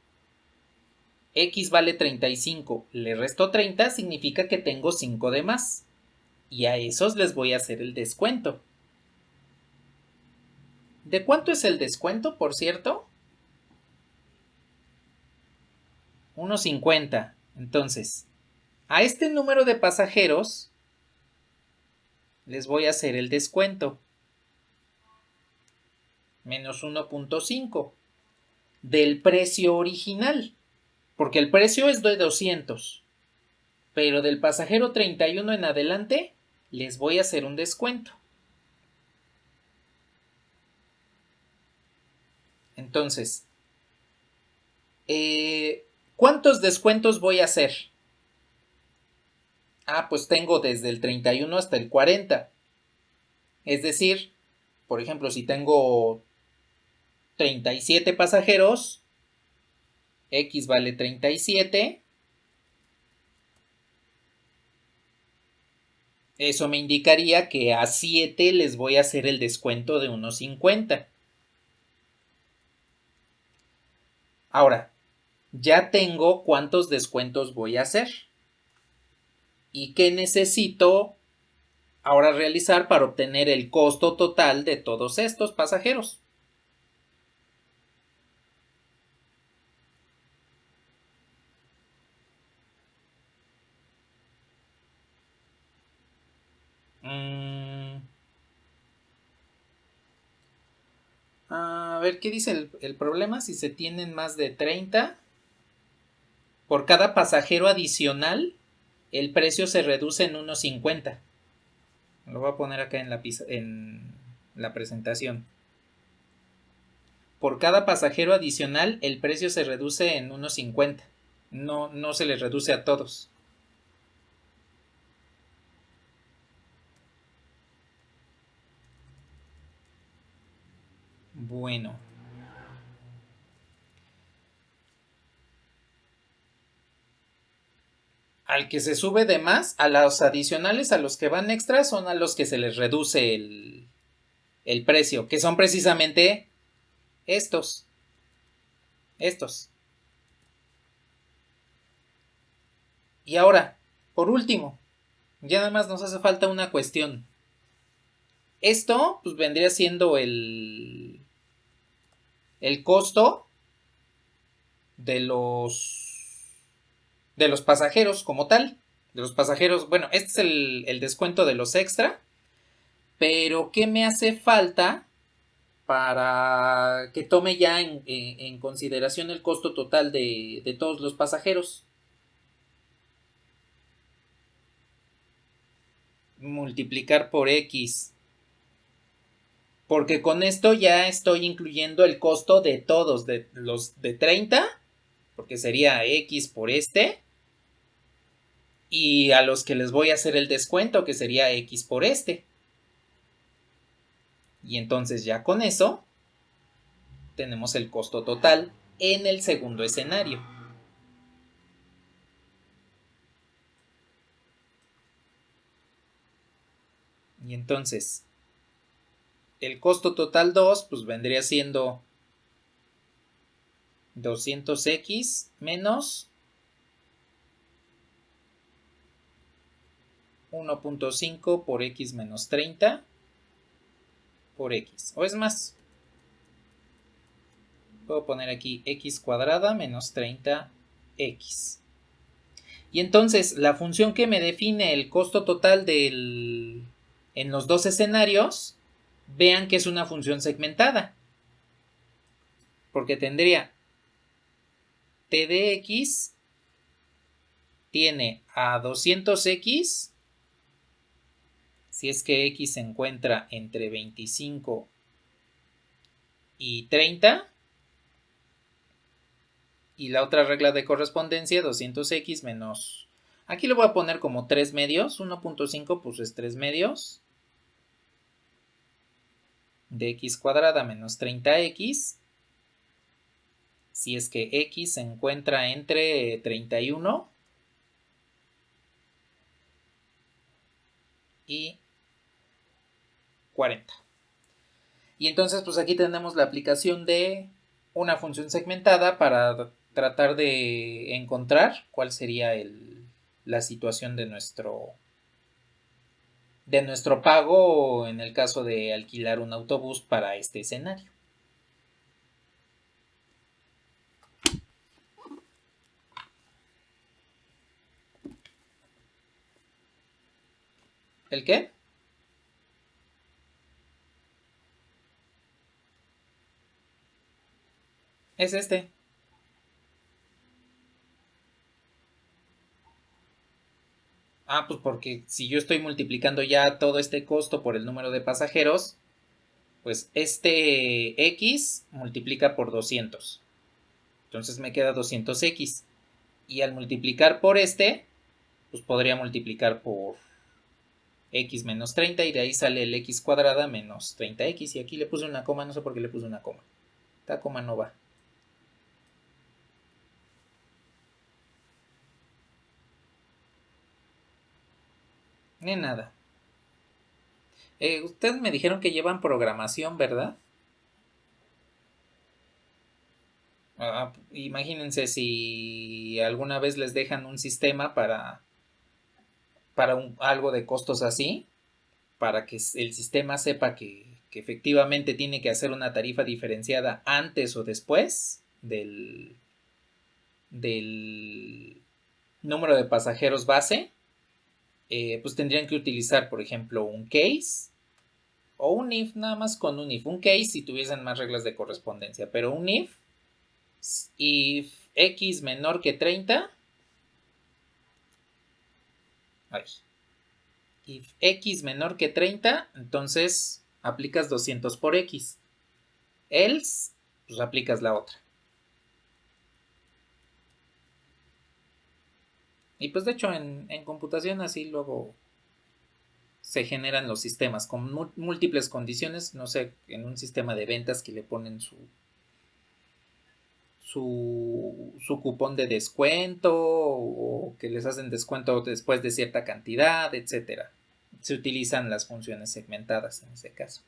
X vale 35, le resto 30, significa que tengo 5 de más. Y a esos les voy a hacer el descuento. ¿De cuánto es el descuento, por cierto? 1.50. Entonces, a este número de pasajeros les voy a hacer el descuento. Menos 1.5 del precio original. Porque el precio es de 200. Pero del pasajero 31 en adelante les voy a hacer un descuento. Entonces, ¿cuántos descuentos voy a hacer? Pues tengo desde el 31 hasta el 40. Es decir, por ejemplo, si tengo 37 pasajeros, X vale 37. Eso me indicaría que a 7 les voy a hacer el descuento de 1.50. Ahora, ya tengo cuántos descuentos voy a hacer. ¿Y qué necesito ahora realizar para obtener el costo total de todos estos pasajeros? A ver, ¿qué dice el problema? Si se tienen más de 30, por cada pasajero adicional, el precio se reduce en 1.50. Lo voy a poner acá en la presentación. Por cada pasajero adicional, el precio se reduce en 1.50. No se les reduce a todos. Bueno. Al que se sube de más, a los adicionales, a los que van extras, son a los que se les reduce el precio, que son precisamente estos. Estos. Y ahora, por último, ya nada más nos hace falta una cuestión. Esto, pues vendría siendo el costo de los pasajeros como tal. De los pasajeros, bueno, este es el descuento de los extra. Pero, ¿qué me hace falta para que tome ya en consideración el costo total de todos los pasajeros? Multiplicar por X. Porque con esto ya estoy incluyendo el costo de todos, de los de 30, porque sería X por este, y a los que les voy a hacer el descuento, que sería X por este. Y entonces ya con eso tenemos el costo total en el segundo escenario. Y entonces el costo total 2 pues vendría siendo 200x menos 1.5 por x menos 30 por x. O es más, puedo poner aquí x cuadrada menos 30x. Y entonces la función que me define el costo total en los dos escenarios, vean que es una función segmentada. Porque tendría t de x tiene a 200x, si es que x se encuentra entre 25 y 30, y la otra regla de correspondencia, 200x menos, aquí lo voy a poner como 3 medios, 1.5 pues es 3 medios, de x cuadrada menos 30x, si es que x se encuentra entre 31 y 40. Y entonces pues aquí tenemos la aplicación de una función segmentada para tratar de encontrar cuál sería la situación de nuestro pago en el caso de alquilar un autobús para este escenario. ¿El qué? Es este. Ah, pues porque si yo estoy multiplicando ya todo este costo por el número de pasajeros, pues este X multiplica por 200. Entonces me queda 200X. Y al multiplicar por este, pues podría multiplicar por X menos 30 y de ahí sale el X cuadrada menos 30X. Y aquí le puse una coma, no sé por qué le puse una coma. Esta coma no va. Ni nada. Ustedes me dijeron que llevan programación, ¿verdad? Imagínense si alguna vez les dejan un sistema para algo de costos así, para que el sistema sepa que efectivamente tiene que hacer una tarifa diferenciada antes o después del número de pasajeros base, pues tendrían que utilizar, por ejemplo, un case o un if, nada más con un if. Un case si tuviesen más reglas de correspondencia, pero un if x menor que 30, ay, if x menor que 30, entonces aplicas 200 por x. Else, pues aplicas la otra. Y pues de hecho en computación así luego se generan los sistemas con múltiples condiciones, no sé, en un sistema de ventas que le ponen su cupón de descuento o que les hacen descuento después de cierta cantidad, etcétera. Se utilizan las funciones segmentadas en ese caso.